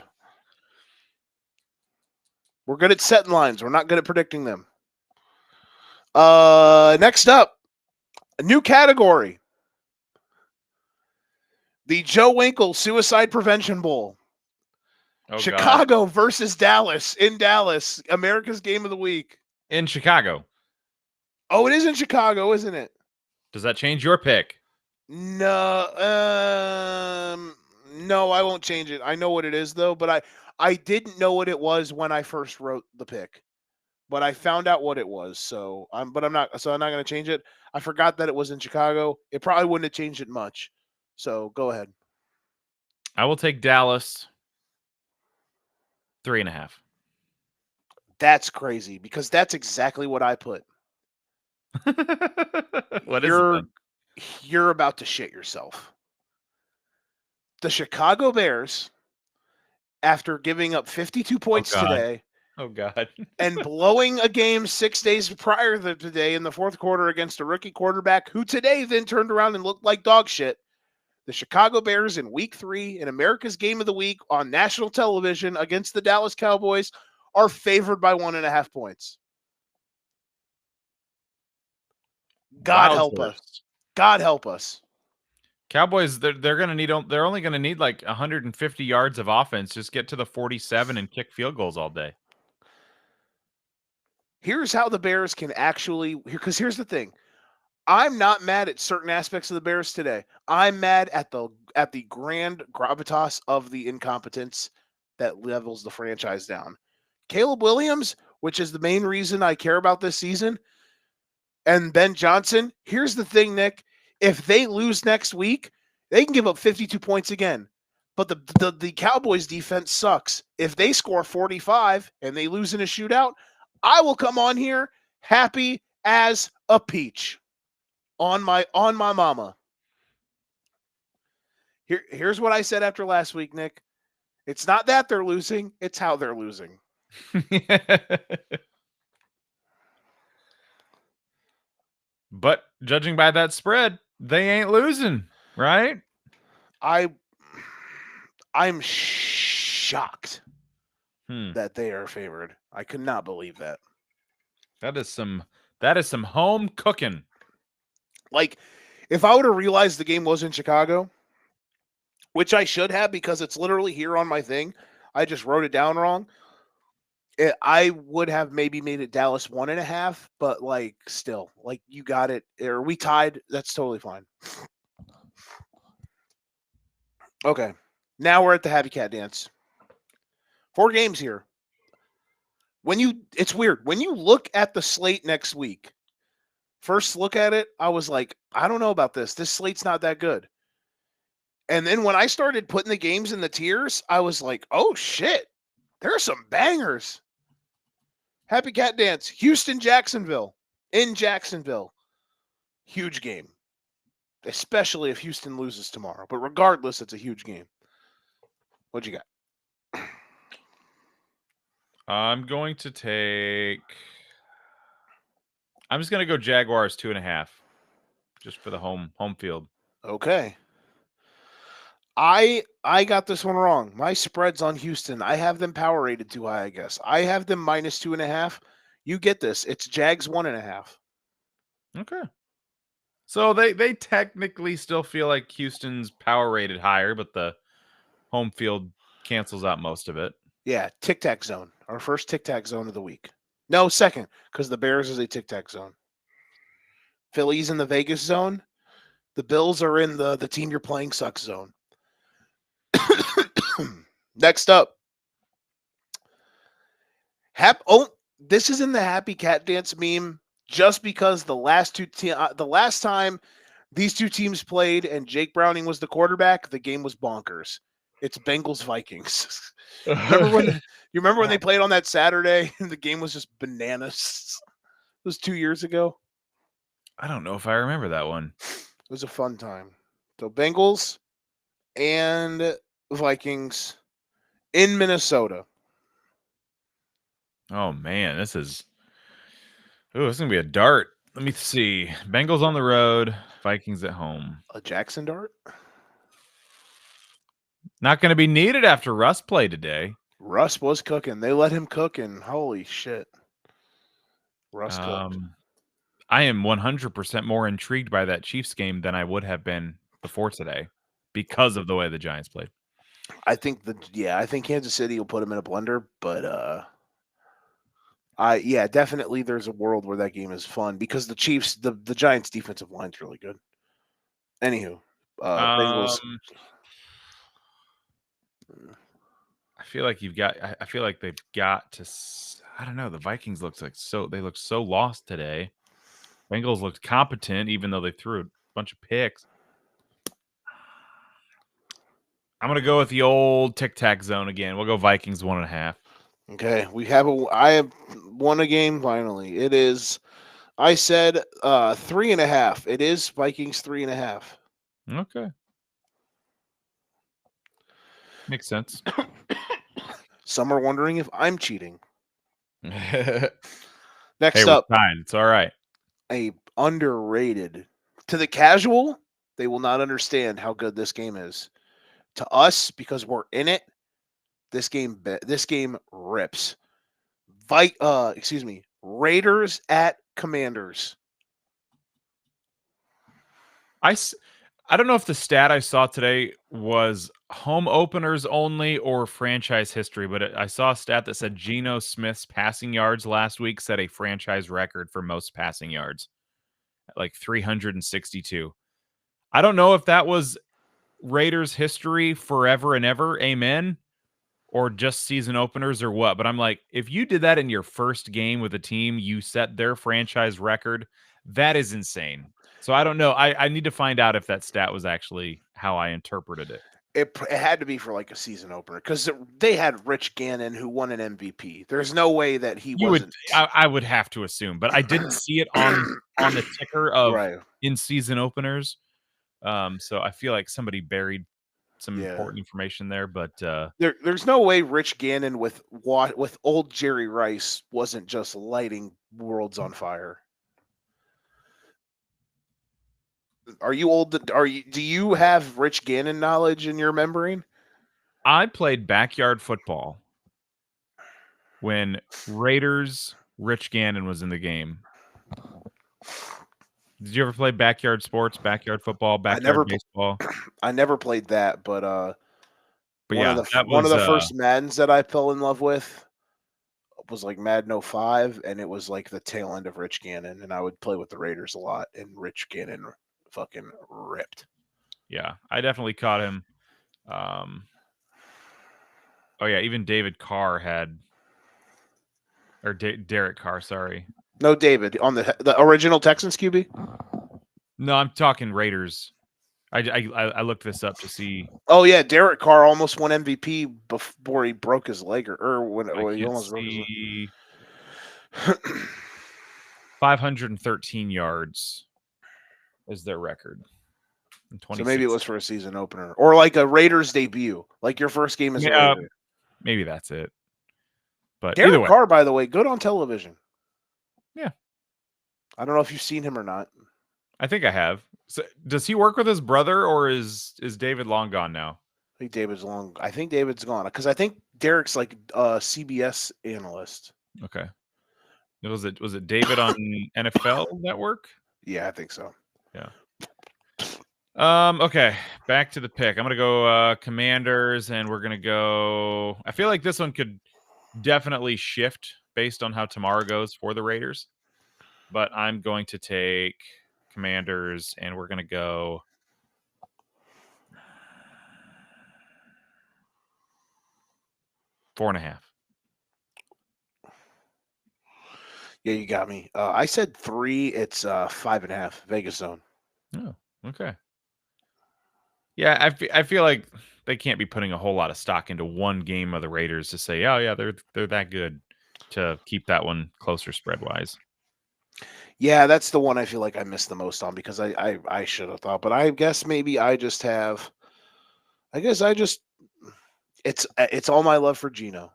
We're good at setting lines. We're not good at predicting them. Next up, a new category. The Joe Winkle Suicide Prevention Bowl. Oh, Chicago versus Dallas in Dallas. America's Game of the Week. In Chicago. Oh, it is in Chicago, isn't it? Does that change your pick? No, no, I won't change it. I know what it is though, but I didn't know what it was when I first wrote the pick. But I found out what it was, so I'm not going to change it. I forgot that it was in Chicago. It probably wouldn't have changed it much. So go ahead. I will take Dallas 3.5. That's crazy because that's exactly what I put. What is it then? You're about to shit yourself. The Chicago Bears, after giving up 52 points today, oh God, and blowing a game 6 days prior to today in the fourth quarter against a rookie quarterback who today then turned around and looked like dog shit. The Chicago Bears in week 3 in America's Game of the Week on national television against the Dallas Cowboys are favored by 1.5 points. God help us. God help us. Cowboys, they're only going to need like 150 yards of offense. Just get to the 47 and kick field goals all day. Here's how the Bears can actually, because here's the thing. I'm not mad at certain aspects of the Bears today. I'm mad at the grand gravitas of the incompetence that levels the franchise down. Caleb Williams, which is the main reason I care about this season, and Ben Johnson. Here's the thing, Nick. If they lose next week, they can give up 52 points again. But the Cowboys defense sucks. If they score 45 and they lose in a shootout, I will come on here happy as a peach. On my mama. Here's what I said after last week, Nick. It's not that they're losing, it's how they're losing. But judging by that spread, they ain't losing, right? I'm shocked Hmm. that they are favored. I could not believe that. That is some home cooking. Like, if I would have realized the game was in Chicago, which I should have because it's literally here on my thing, I just wrote it down wrong. I would have maybe made it Dallas 1.5, but like still, like you got it. Or we tied. That's totally fine. Okay. Now we're at the Happy Cat Dance. 4 games here. It's weird. When you look at the slate next week, first look at it, I was like, I don't know about this. This slate's not that good. And then when I started putting the games in the tiers, I was like, oh shit, there are some bangers. Happy Cat Dance, Houston, Jacksonville, in Jacksonville. Huge game, especially if Houston loses tomorrow. But regardless, it's a huge game. What you got? I'm going to take. I'm just going to go Jaguars 2.5, just for the home field. Okay. I got this one wrong. My spread's on Houston. I have them power rated too high, I guess. I have them -2.5. You get this. It's Jags 1.5. Okay. So they technically still feel like Houston's power rated higher, but the home field cancels out most of it. Yeah, Tic Tac Zone. Our first Tic Tac Zone of the week. No, second, because the Bears is a Tic Tac Zone. Philly's in the Vegas zone. The Bills are in the team you're playing sucks zone. Next up. This is in the Happy Cat Dance meme just because the last time these two teams played and Jake Browning was the quarterback, the game was bonkers. It's Bengals Vikings. You remember when they played on that Saturday and the game was just bananas? It was 2 years ago. I don't know if I remember that one. It was a fun time. So Bengals and Vikings in Minnesota. Oh man, this is gonna be a dart. Let me see. Bengals on the road, Vikings at home. A Jackson dart? Not gonna be needed after Russ played today. Russ was cooking. They let him cook, and holy shit. Russ cooked. I am 100% more intrigued by that Chiefs game than I would have been before today because of the way the Giants played. I think Kansas City will put him in a blender, but definitely there's a world where that game is fun because the Chiefs, the Giants defensive line's really good. Anywho, Bengals. I feel like they've got to. I don't know. The Vikings look so lost today. Bengals looked competent, even though they threw a bunch of picks. I'm gonna go with the old Tic Tac Zone again. We'll go Vikings 1.5. Okay, I have won a game finally. It is. I said 3.5. It is Vikings 3.5. Okay, makes sense. Some are wondering if I'm cheating. Next up, fine. It's all right. A underrated. To the casual, they will not understand how good this game is. To us, because we're in it, this game rips. Raiders at Commanders. I don't know if the stat I saw today was home openers only or franchise history, but I saw a stat that said Geno Smith's passing yards last week set a franchise record for most passing yards, at like 362. I don't know if that was Raiders history forever and ever, amen, or just season openers or what. But I'm like, if you did that in your first game with a team, you set their franchise record, that is insane. So I don't know. I need to find out if that stat was actually how I interpreted it. It had to be for like a season opener because they had Rich Gannon who won an MVP. There's no way that he wasn't. I would have to assume, but I didn't see it on the ticker of right. in season openers. So I feel like somebody buried some Yeah. important information there, but There's no way Rich Gannon with old Jerry Rice wasn't just lighting worlds on fire. Are you old? Do you have Rich Gannon knowledge in your memory? I played backyard football when Raiders Rich Gannon was in the game. Did you ever play backyard sports, backyard football, backyard baseball? I never played that, but yeah, one of the first Maddens that I fell in love with was like Madden 05, and it was like the tail end of Rich Gannon, and I would play with the Raiders a lot, and Rich Gannon fucking ripped. Yeah, I definitely caught him. Oh yeah, even David Carr had, or Derek Carr, sorry. No, David on the original Texans QB. No, I'm talking Raiders. I looked this up to see. Oh yeah, Derek Carr almost won MVP before he broke his leg, or when he almost broke his leg. 513 yards is their record. So maybe it was for a season opener, or like a Raiders debut, like your first game as a Raider. Maybe that's it. But Derek either way, Carr, by the way, good on television. Yeah, I don't know if you've seen him or not. I think I have. So, does he work with his brother, or is David long gone now? I think David's long. I think David's gone because I think Derek's like a CBS analyst. Okay. Was it David on NFL Network? Yeah, I think so. Yeah. Okay, back to the pick. I'm gonna go Commanders, and we're gonna go. I feel like this one could definitely shift based on how tomorrow goes for the Raiders, but I'm going to take Commanders, and we're gonna go 4.5. Yeah, you got me. I said 3. It's 5.5. Vegas zone. Oh, okay. Yeah, I feel like they can't be putting a whole lot of stock into one game of the Raiders to say, oh yeah, they're that good to keep that one closer spread wise. Yeah, that's the one I feel like I missed the most on because I should have thought, but I guess maybe I just have. I guess I just. It's all my love for Geno.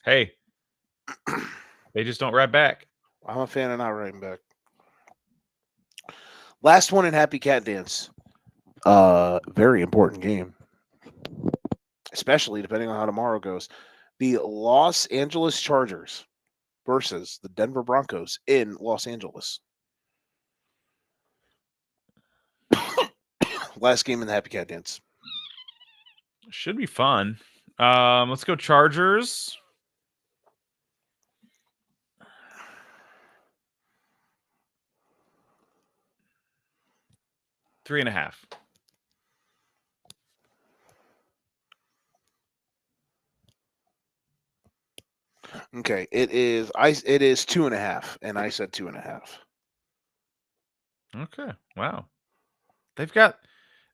Hey, they just don't write back. I'm a fan of not writing back. Last one in Happy Cat Dance. Very important game, especially depending on how tomorrow goes. The Los Angeles Chargers versus the Denver Broncos in Los Angeles. Last game in the Happy Cat Dance. Should be fun. Let's go Chargers. Three and a half. Okay, it is 2.5, and I said 2.5. Okay, wow.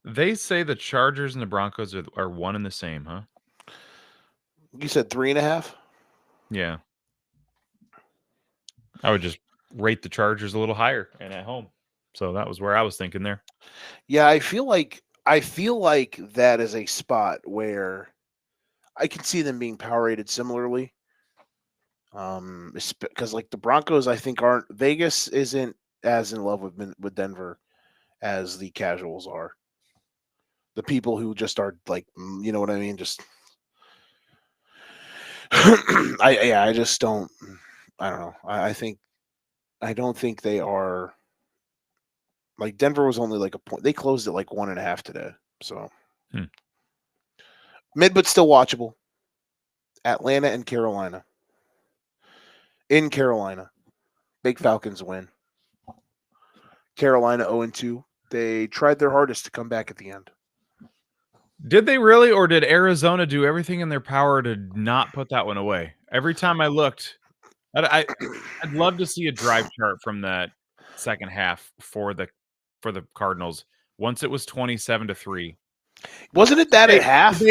They say the Chargers and the Broncos are one and the same, huh? You said 3.5? Yeah. I would just rate the Chargers a little higher and at home. So that was where I was thinking there. Yeah, I feel like that is a spot where I can see them being power rated similarly. Because like the Broncos, I think Vegas isn't as in love with Denver as the casuals are. The people who just are like, you know what I mean? Just I just don't. I don't know. I don't think they are. Like Denver was only like a point. They closed at like 1.5 today. So mid, but still watchable. Atlanta and Carolina. In Carolina, big Falcons win. Carolina 0-2. They tried their hardest to come back at the end. Did they really, or did Arizona do everything in their power to not put that one away? Every time I looked, I'd love to see a drive chart from that second half for the Cardinals. Once it was 27-3. Wasn't it that at half?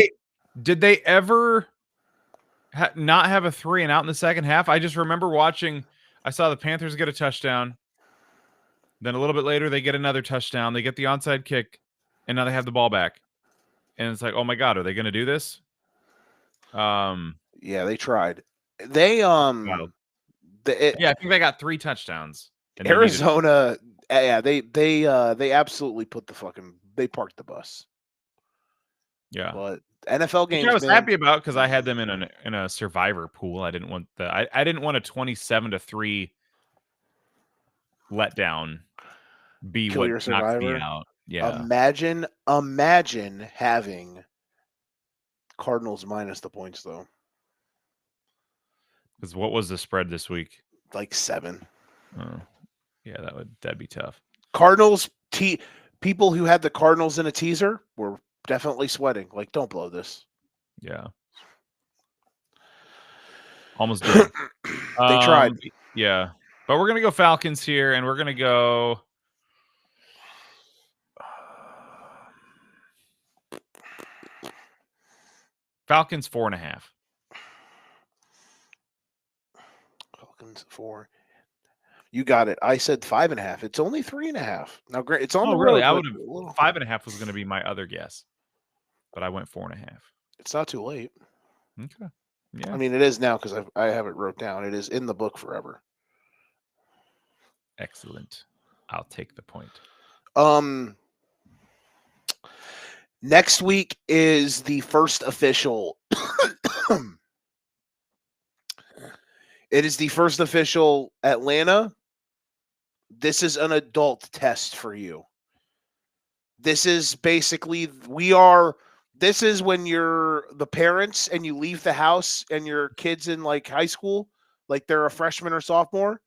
Did they ever not have a 3 and out in the second half? I just remember watching. I saw the Panthers get a touchdown. Then a little bit later, they get another touchdown. They get the onside kick, and now they have the ball back. and it's like, oh my god, are they going to do this? Yeah, they tried. They Wild. Yeah, I think they got 3 touchdowns. And Arizona, yeah, they absolutely they parked the bus. Yeah, but NFL games, which I was man. happy about because I had them in a survivor pool. I didn't want I didn't want a 27-3 letdown be Kill what your knocks me survivor. out. Yeah, Imagine having Cardinals minus the points though, because what was the spread this week? like 7. Oh, yeah, that'd be tough. Cardinals people who had the Cardinals in a teaser were definitely sweating. Like, don't blow this. Yeah, almost did. They tried. Yeah, but we're gonna go Falcons here, and we're gonna go. Falcons 4.5. Falcons 4. You got it. I said 5.5. It's only 3.5. Now, great. It's on the Really? road. I would have 5.5 was going to be my other guess, but I went 4.5. It's not too late. Okay. Yeah. I mean, it is now because I have it wrote down. It is in the book forever. Excellent. I'll take the point. Next week is the first official. It is the first official Atlanta. This is an adult test for you. This is basically this is when you're the parents and you leave the house and your kid's in like high school, like they're a freshman or sophomore.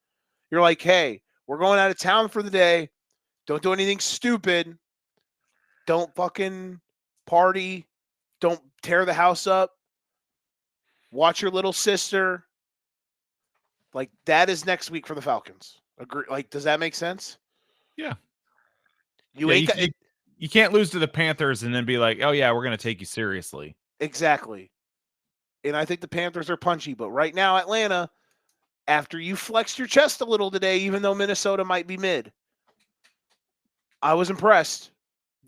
You're like, hey, we're going out of town for the day. Don't do anything stupid. Don't fucking party. Don't tear the house up. Watch your little sister. Like, that is next week for the Falcons. Agree? Like, does that make sense? Yeah. You can't lose to the Panthers and then be like, oh yeah, we're going to take you seriously. Exactly. And I think the Panthers are punchy, but right now, Atlanta, after you flexed your chest a little today, even though Minnesota might be mid, I was impressed.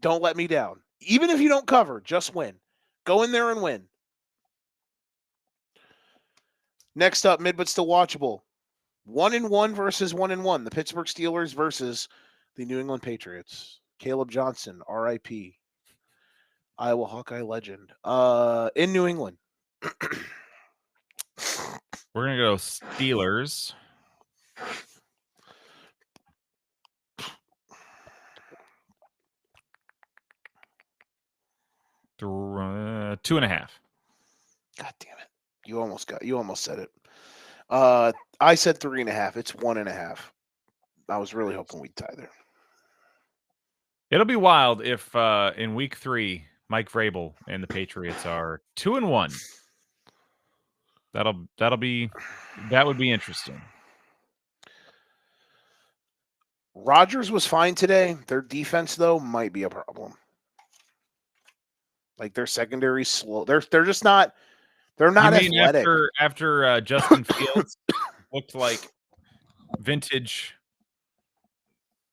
Don't let me down. Even if you don't cover, just win. Go in there and win. Next up, mid but still watchable. 1-1 versus 1-1. The Pittsburgh Steelers versus the New England Patriots. Caleb Johnson, RIP. Iowa Hawkeye legend. In New England. We're going to go Steelers. Uh, 2.5. God damn it. You almost said it. I said 3.5. It's 1.5. I was really hoping we'd tie there. It'll be wild if in week 3, Mike Vrabel and the Patriots are 2-1. That would be interesting. Rodgers was fine today. Their defense, though, might be a problem. Like, their secondary slow. They're just not. They're not athletic. After Justin Fields looked like vintage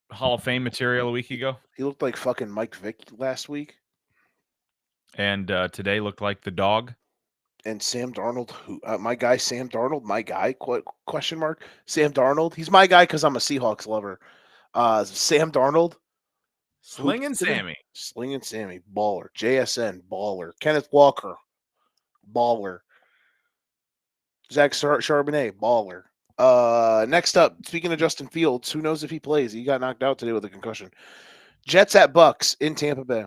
Hall of Fame material a week ago. He looked like fucking Mike Vick last week. And today looked like the dog. And Sam Darnold, my guy Sam Darnold, my guy, question mark, Sam Darnold. He's my guy because I'm a Seahawks lover. Sam Darnold. Slinging Sammy. Baller. JSN, baller. Kenneth Walker, baller. Zach Charbonnet, baller. Next up, speaking of Justin Fields, who knows if he plays? He got knocked out today with a concussion. Jets at Bucks in Tampa Bay.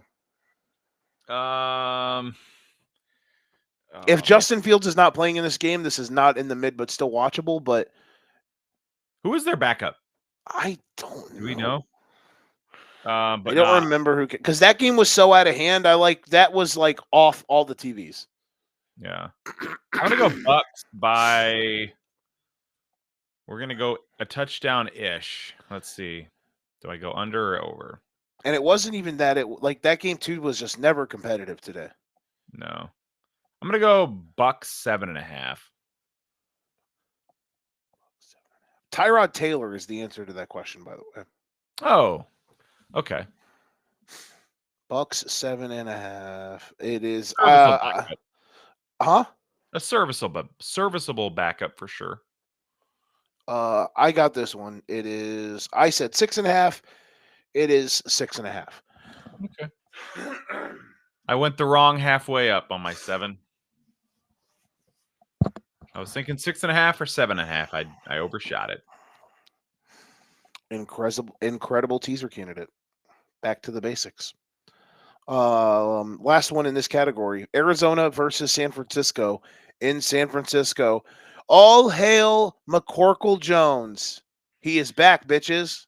If Justin Fields is not playing in this game, this is not in the mid, but still watchable. But who is their backup? I don't know. Do we know? But I don't remember who, because that game was so out of hand. That was like off all the TVs. Yeah, I'm gonna go Bucks by. We're gonna go a touchdown ish. Let's see. Do I go under or over? And it wasn't even that. That game too was just never competitive today. No, I'm gonna go Bucks 7.5. Tyrod Taylor is the answer to that question, by the way. Oh, okay. Bucks 7.5. It is Serviceable backup. huh? A serviceable backup for sure. I got this one. It is. I said 6.5. It is 6.5. Okay. I went the wrong halfway up on my 7. I was thinking 6.5 or 7.5. I overshot it. Incredible teaser candidate. Back to the basics. Last one in this category: Arizona versus San Francisco in San Francisco. All hail McCorkle Jones. He is back, bitches.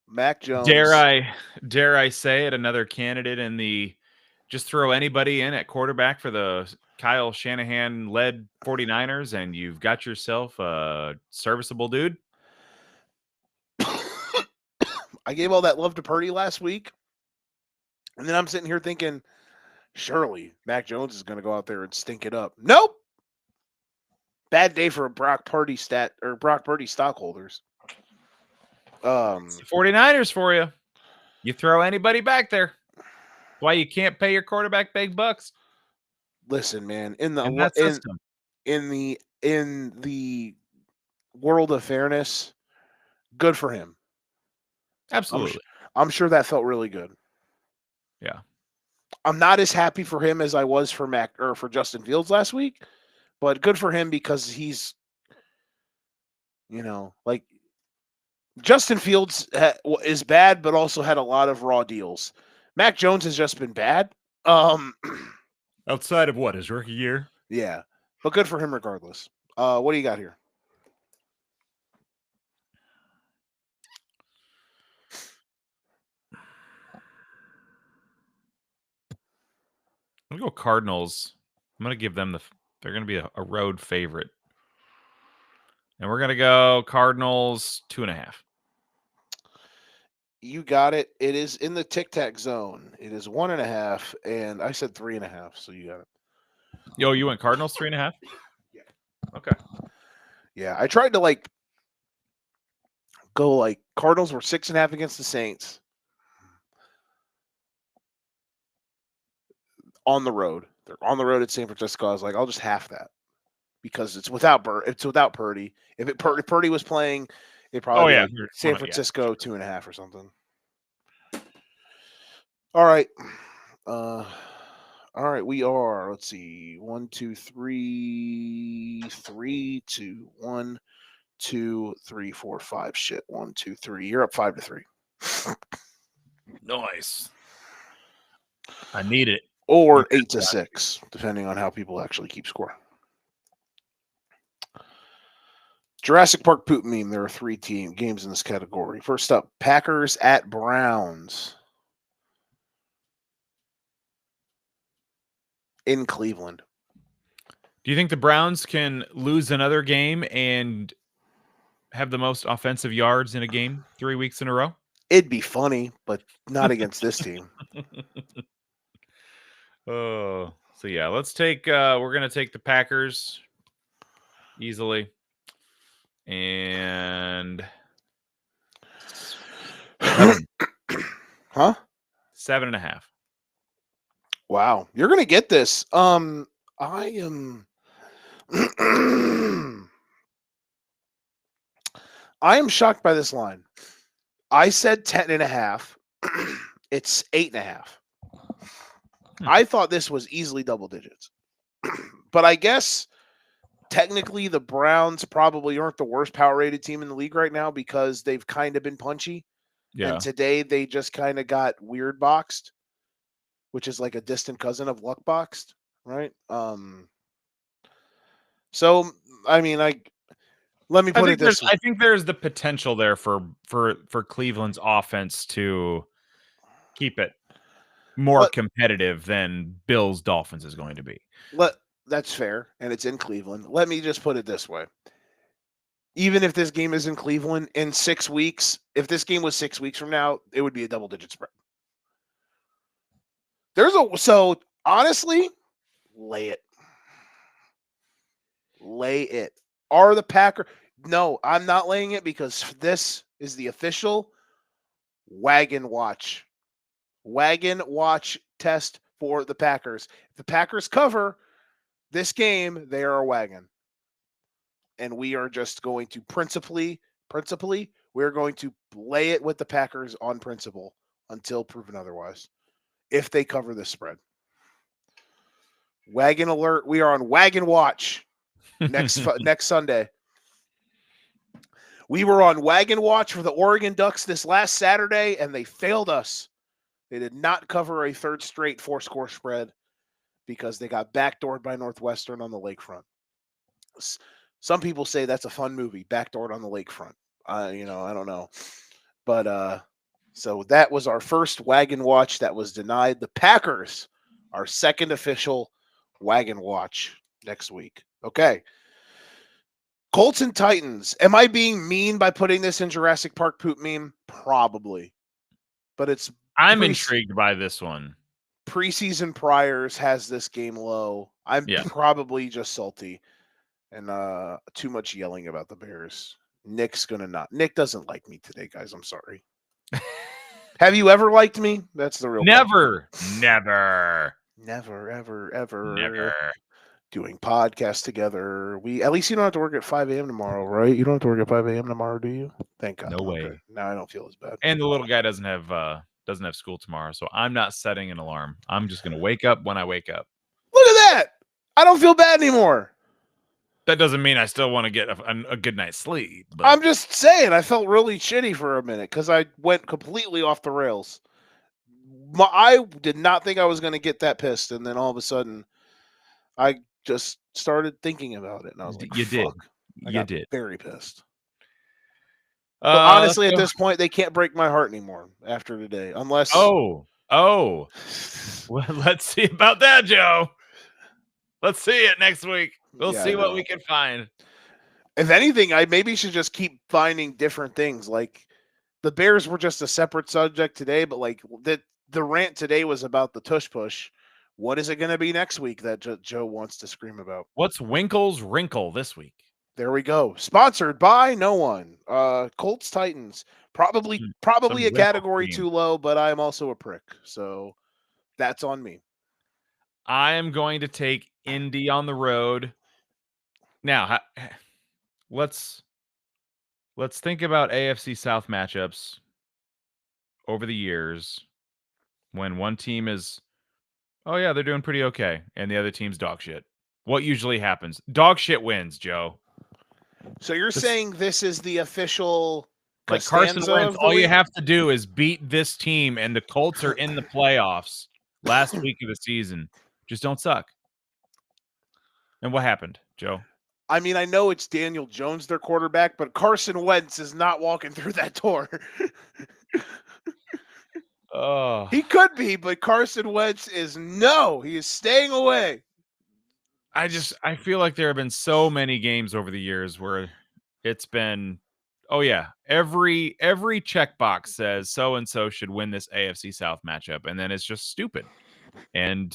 Mac Jones. Dare I say it? Another candidate in the just throw anybody in at quarterback for the Kyle Shanahan led 49ers, and you've got yourself a serviceable dude. I gave all that love to Purdy last week, and then I'm sitting here thinking, surely Mac Jones is going to go out there and stink it up. Nope. Bad day for Brock Purdy stockholders. It's the 49ers for you. You throw anybody back there. Why you can't pay your quarterback big bucks? Listen, man, In that system. in the world of fairness, good for him. Absolutely. I'm sure that felt really good. Yeah. I'm not as happy for him as I was for for Justin Fields last week, but good for him because he's, like Justin Fields is bad, but also had a lot of raw deals. Mac Jones has just been bad. Outside of what, his rookie year? Yeah, but good for him regardless. What do you got here? I'm going to go Cardinals. I'm going to give them they're going to be a road favorite. And we're going to go Cardinals 2.5. You got it. It is in the tic-tac zone. It is 1.5, and I said 3.5, so you got it. Yo, you went Cardinals 3.5? Yeah. Okay. Yeah, I tried to go Cardinals were 6.5 against the Saints on the road. They're on the road at San Francisco. I was like, I'll just half that because it's without Purdy. If Purdy was playing, it probably San Francisco 2.5 or something. All right. All right, we are, let's see, 1, 2, 3, 3, 2, 1, 2, 3, 4, 5. Shit, 1, 2, 3. You're up 5-3. Nice. I need it. Or 8-6, depending on how people actually keep score. Jurassic Park poop meme. There are 3 games in this category. First up, Packers at Browns in Cleveland. Do you think the Browns can lose another game and have the most offensive yards in a game 3 weeks in a row? It'd be funny, but not against this team. Oh, so yeah, let's take we're going to take the Packers easily. And 7. Huh? 7.5. Wow, you're gonna get this. I am. I am shocked by this line. I said 10.5. It's 8.5. I thought this was easily double digits, but I guess technically the Browns probably aren't the worst power rated team in the league right now because they've kind of been punchy. Yeah. And today they just kind of got weird boxed, which is like a distant cousin of luck boxed, right? So I mean, let me put it this way. I think there's the potential there for Cleveland's offense to keep it more competitive than Bills Dolphins is going to be. That's fair, and it's in Cleveland. Let me just put it this way. Even if this game is in Cleveland in 6 weeks, if this game was 6 weeks from now, it would be a double-digit spread. So honestly, lay it. Lay it. Are the Packers? No, I'm not laying it because this is the official Wagon watch. Wagon watch test for the Packers. If the Packers cover this game, they are a wagon. And we are just going to principally, we're going to lay it with the Packers on principle until proven otherwise. If they cover this spread. Wagon alert. We are on wagon watch next Sunday. We were on wagon watch for the Oregon Ducks this last Saturday, and they failed us. They did not cover a third straight 4-score spread because they got backdoored by Northwestern on the lakefront. Some people say that's a fun movie, Backdoored on the Lakefront. I don't know. But so that was our first wagon watch that was denied. The Packers, our second official wagon watch next week. Okay. Colts and Titans. Am I being mean by putting this in Jurassic Park poop meme? Probably. But I'm intrigued by this one. Preseason priors has this game low. I'm probably just salty and too much yelling about the Bears. Nick doesn't like me today, guys. I'm sorry. Have you ever liked me? That's the real Never. question. Never, ever. Never. Doing podcasts together. At least you don't have to work at 5 a.m. tomorrow, right? You don't have to work at 5 a.m. tomorrow, do you? Thank God. No way. Okay. Now I don't feel as bad. And the little guy doesn't have school tomorrow, so I'm not setting an alarm. I'm just gonna wake up when I wake up. Look at that! I don't feel bad anymore. That doesn't mean I still want to get a good night's sleep. But I'm just saying, I felt really shitty for a minute because I went completely off the rails. I did not think I was going to get that pissed, and then all of a sudden, I just started thinking about it, and I was like, "You Fuck. You did. Very pissed." But honestly, at this point, they can't break my heart anymore after today, unless. Oh. Well, let's see about that, Joe. Let's see it next week. We'll see what we can find. If anything, I maybe should just keep finding different things. Like the Bears were just a separate subject today, but like the rant today was about the tush push. What is it going to be next week that Joe wants to scream about? What's Winkle's wrinkle this week? There we go. Sponsored by no one. Colts Titans. Probably a category too low, but I'm also a prick. So that's on me. I am going to take Indy on the road. Now, let's think about AFC South matchups over the years when one team is, they're doing pretty okay, and the other team's dog shit. What usually happens? Dog shit wins, Joe. So you're saying this is the official like Carson Wentz, all you have to do is beat this team, and the Colts are in the playoffs last week of the season. Just don't suck. And what happened, Joe? I mean, I know it's Daniel Jones, their quarterback, but Carson Wentz is not walking through that door. He could be, but Carson Wentz he is staying away. I feel like there have been so many games over the years where it's been, every checkbox says so-and-so should win this AFC South matchup, and then it's just stupid. And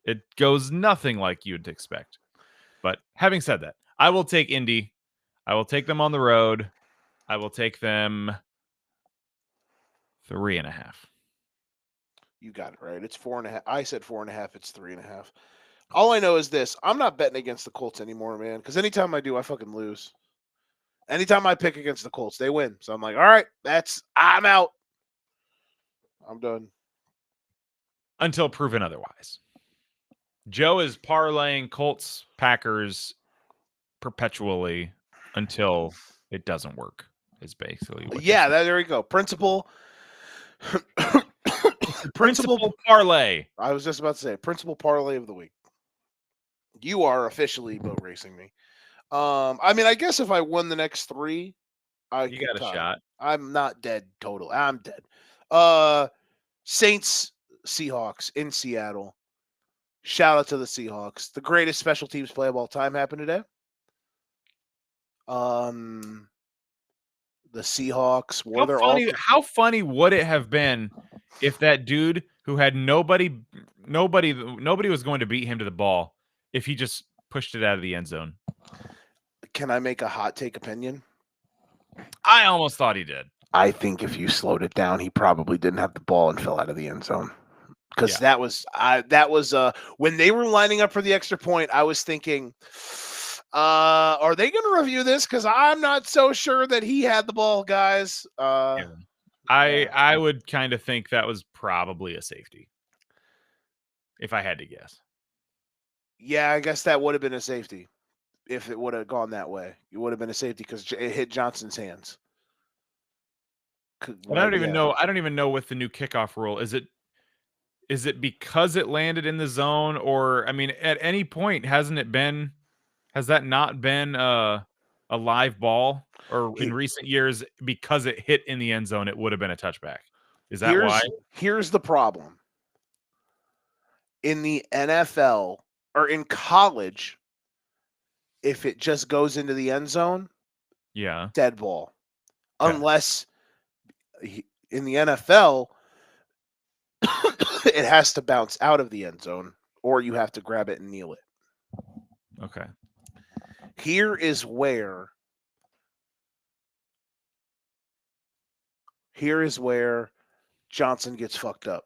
it goes nothing like you'd expect. But having said that, I will take Indy. I will take them on the road. I will take them 3.5. You got it right. It's 4.5. I said 4.5. It's 3.5. All I know is this. I'm not betting against the Colts anymore, man, because anytime I do, I fucking lose. Anytime I pick against the Colts, they win. So I'm like, all right, I'm out. I'm done. Until proven otherwise. Joe is parlaying Colts, Packers perpetually until it doesn't work, is basically what there we go. Principal parlay. I was just about to say, principal parlay of the week. You are officially boat racing me. I mean, I guess if I won the next 3, you got a shot. I'm not dead total. I'm dead. Saints, Seahawks in Seattle. Shout out to the Seahawks. The greatest special teams play of all time happened today. The Seahawks wore their all. How funny would it have been if that dude who had nobody was going to beat him to the ball if he just pushed it out of the end zone? Can I make a hot take opinion? I almost thought he did. I think if you slowed it down, he probably didn't have the ball and fell out of the end zone. Because Yeah. that was when they were lining up for the extra point, I was thinking, are they going to review this? Because I'm not so sure that he had the ball, guys. Yeah. I would kind of think that was probably a safety, if I had to guess. Yeah, I guess that would have been a safety if it would have gone that way. It would have been a safety because it hit Johnson's hands. But I don't even know. I don't even know with the new kickoff rule. Is it because it landed in the zone, or I mean, at any point has that not been a live ball? Or in recent years, because it hit in the end zone, it would have been a touchback. Is that why? Here's the problem. In the NFL or in college, if it just goes into the end zone, Yeah. dead ball. Okay. Unless in the NFL, it has to bounce out of the end zone or you have to grab it and kneel it. Okay. Here is where Johnson gets fucked up.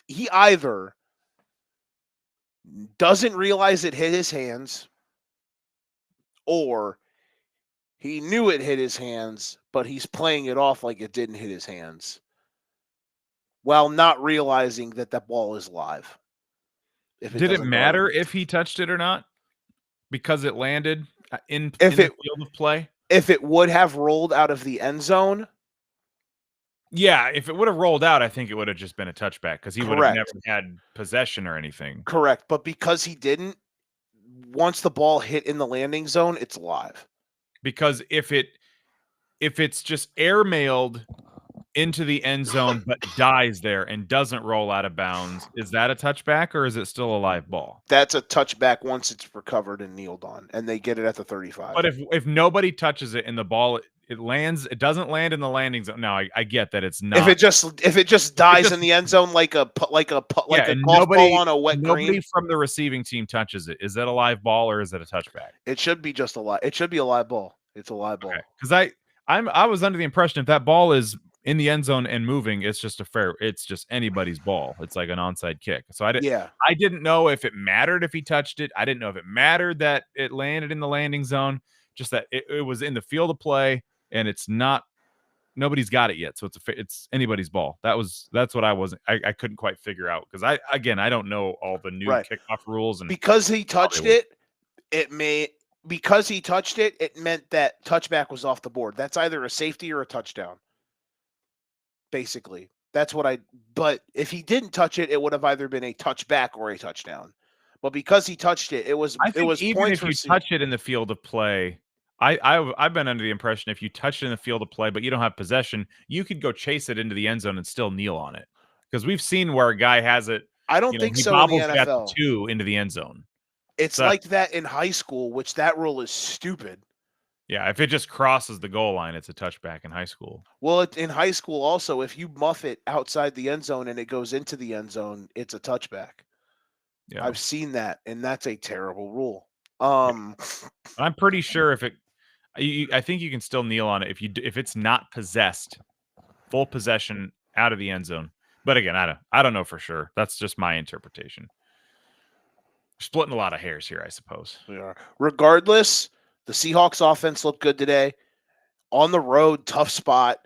He either doesn't realize it hit his hands or he knew it hit his hands, but he's playing it off like it didn't hit his hands while not realizing that that ball is live. Did it matter if he touched it or not? Because it landed in the field of play? If it would have rolled out of the end zone. Yeah, if it would have rolled out, I think it would have just been a touchback because he would have never had possession or anything. Correct. But because he didn't, once the ball hit in the landing zone, it's live. Because if it's just airmailed into the end zone but dies there and doesn't roll out of bounds, is that a touchback or is it still a live ball? That's a touchback once it's recovered and kneeled on, and they get it at the 35. But if nobody touches it and the ball it lands, it doesn't land in the landing zone. Now I get that it's not. If it just dies in the end zone like a golf ball on a wet green, nobody from the receiving team touches it. Is that a live ball or is it a touchback? It should be just a live. It should be a live ball. It's a live ball. Because I was under the impression if that ball is in the end zone and moving, it's just anybody's ball. It's like an onside kick. So I didn't know if it mattered if he touched it. I didn't know if it mattered that it landed in the landing zone. Just that it was in the field of play and it's not. Nobody's got it yet, so it's anybody's ball. That's what I couldn't quite figure out because I don't know all the new kickoff rules and because he touched it. Because he touched it, it meant that touchback was off the board. That's either a safety or a touchdown. Basically, but if he didn't touch it, it would have either been a touchback or a touchdown. But because he touched it, it was even if you touch it in the field of play. I've been under the impression if you touch it in the field of play, but you don't have possession, you could go chase it into the end zone and still kneel on it. Because we've seen where a guy has it. I don't think so in the NFL. 2 into the end zone. It's like that in high school, which that rule is stupid. Yeah, if it just crosses the goal line, it's a touchback in high school. Well, in high school also, if you muff it outside the end zone and it goes into the end zone, it's a touchback. Yeah. I've seen that, and that's a terrible rule. I'm pretty sure I think you can still kneel on it if it's not possessed, full possession out of the end zone. But again, I don't know for sure. That's just my interpretation. We're splitting a lot of hairs here, I suppose. We are. Regardless, the Seahawks offense looked good today. On the road, tough spot.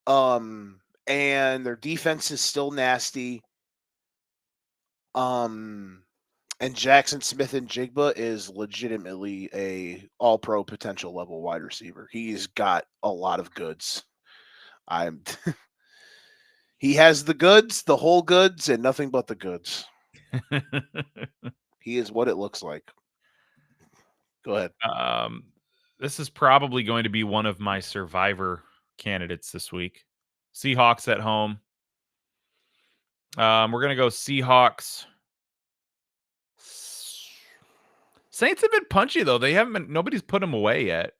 And their defense is still nasty. And Jackson Smith-Njigba is legitimately a all-pro potential level wide receiver. He's got a lot of goods. He has the goods, the whole goods, and nothing but the goods. He is what it looks like. Go ahead. This is probably going to be one of my survivor candidates this week. Seahawks at home. We're going to go Seahawks. Saints have been punchy though. Nobody's put them away yet.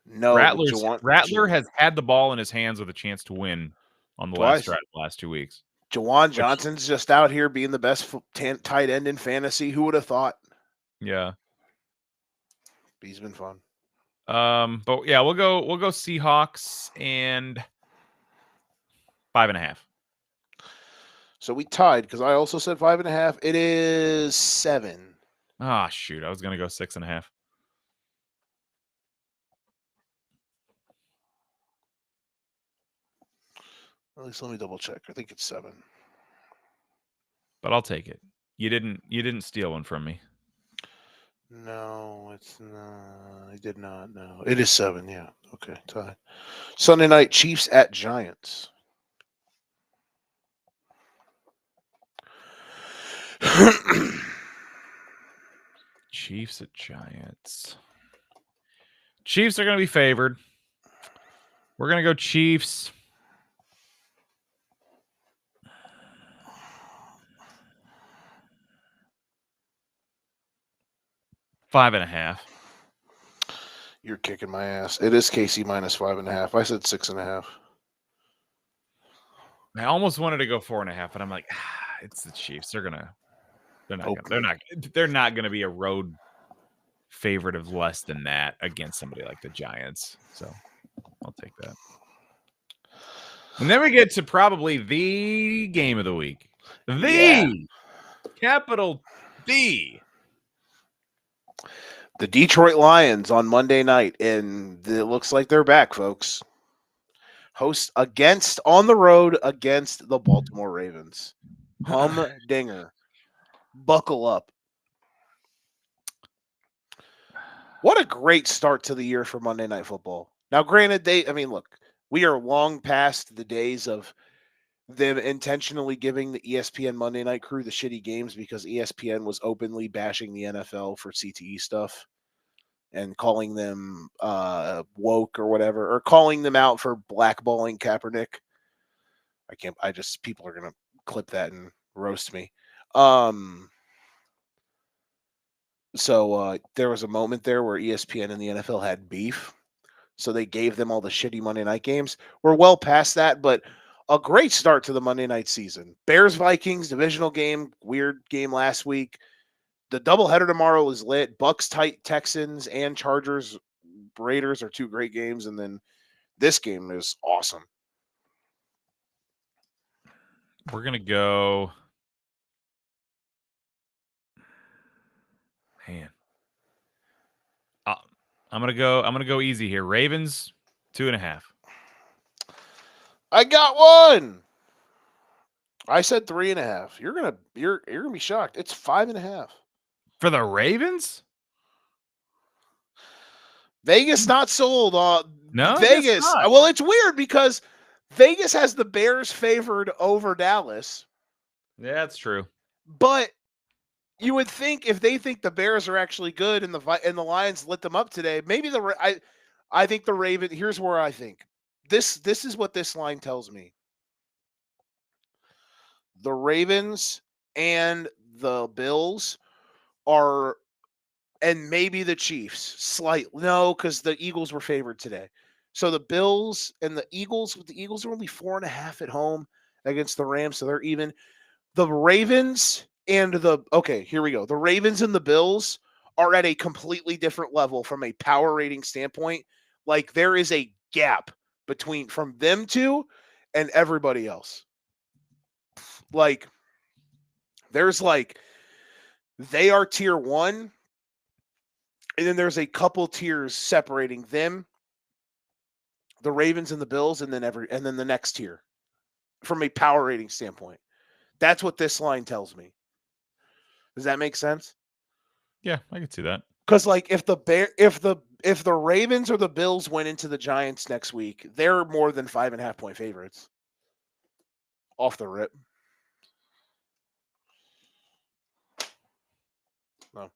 No, Rattler has had the ball in his hands with a chance to win on the last 2 weeks. Jawan Johnson's just out here being the best tight end in fantasy. Who would have thought? Yeah. He's been fun. But yeah, we'll go Seahawks and 5.5. So we tied because I also said 5.5. It is 7. Ah, shoot. I was gonna go 6.5. At least let me double check. I think it's 7. But I'll take it. You didn't steal one from me. No, it's not. I did not. No, it is 7. Yeah. Okay. Tied. Sunday night Chiefs at Giants. Chiefs at Giants. Chiefs are going to be favored. We're going to go Chiefs. $5.5. You're kicking my ass. It is KC minus 5.5. I said 6.5. I almost wanted to go 4.5, but I'm like, it's the Chiefs. They're not gonna be a road favorite of less than that against somebody like the Giants. So I'll take that. And then we get to probably the game of the week. Capital D. The Detroit Lions on Monday night, and it looks like they're back, folks. Host on the road against the Baltimore Ravens. Humdinger. Buckle up. What a great start to the year for Monday Night Football. Now, granted, look, we are long past the days of them intentionally giving the ESPN Monday Night crew the shitty games because ESPN was openly bashing the NFL for CTE stuff and calling them woke or whatever, or calling them out for blackballing Kaepernick. People are going to clip that and roast me. So there was a moment there where ESPN and the NFL had beef. So they gave them all the shitty Monday night games. We're well past that, but a great start to the Monday night season. Bears-Vikings, divisional game, weird game last week. The doubleheader tomorrow is lit. Bucks, Texans, and Chargers, Raiders are 2 great games. And then this game is awesome. We're going to go. Man. I'm going to go easy here. Ravens, 2.5. I got one. I said 3.5. You're gonna be shocked. It's 5.5 for the Ravens. Vegas not sold. No, Vegas. Well, it's weird because Vegas has the Bears favored over Dallas. Yeah, that's true. But you would think if they think the Bears are actually good and the Lions lit them up today, maybe I think the Ravens. Here's where I think this is what this line tells me. The Ravens and the Bills are, and maybe the Chiefs, because the Eagles were favored today. So the Bills and the Eagles are only 4.5 at home against the Rams, so they're even. The Ravens and here we go. The Ravens and the Bills are at a completely different level from a power rating standpoint. Like there is a gap from them two and everybody else. Like there's they are tier 1, and then there's a couple tiers separating them, the Ravens and the Bills, and then the next tier from a power rating standpoint. That's what this line tells me. Does that make sense? Yeah, I can see that. Because if the Ravens or the Bills went into the Giants next week, they're more than 5.5 point favorites. Off the rip. No.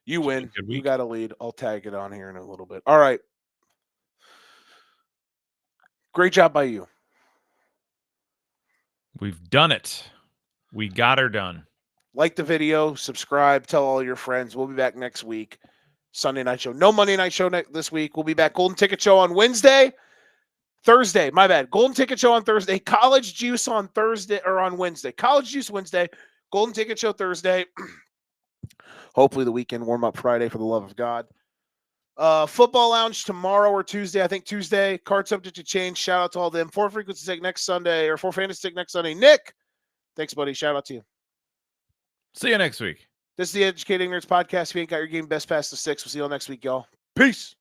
You win. You got a lead. I'll tag it on here in a little bit. All right. Great job by you. We've done it. We got her done. Like the video, subscribe, tell all your friends. We'll be back next week. Sunday night show. No Monday night show this week. We'll be back. Golden Ticket Show on Thursday. My bad. Golden Ticket Show on Thursday. College Juice on Thursday or on Wednesday. College Juice Wednesday. Golden Ticket Show Thursday. Hopefully the weekend warm-up Friday for the love of God. Football Lounge tomorrow or Tuesday. I think Tuesday. Card subject to change. Shout out to all them. For Frequency Sake next Sunday, or for Fantasy Sake next Sunday. Nick, thanks, buddy. Shout out to you. See you next week. This is the Educating Nerds Podcast. If you ain't got your game, best pass to 6. We'll see you all next week, y'all. Peace.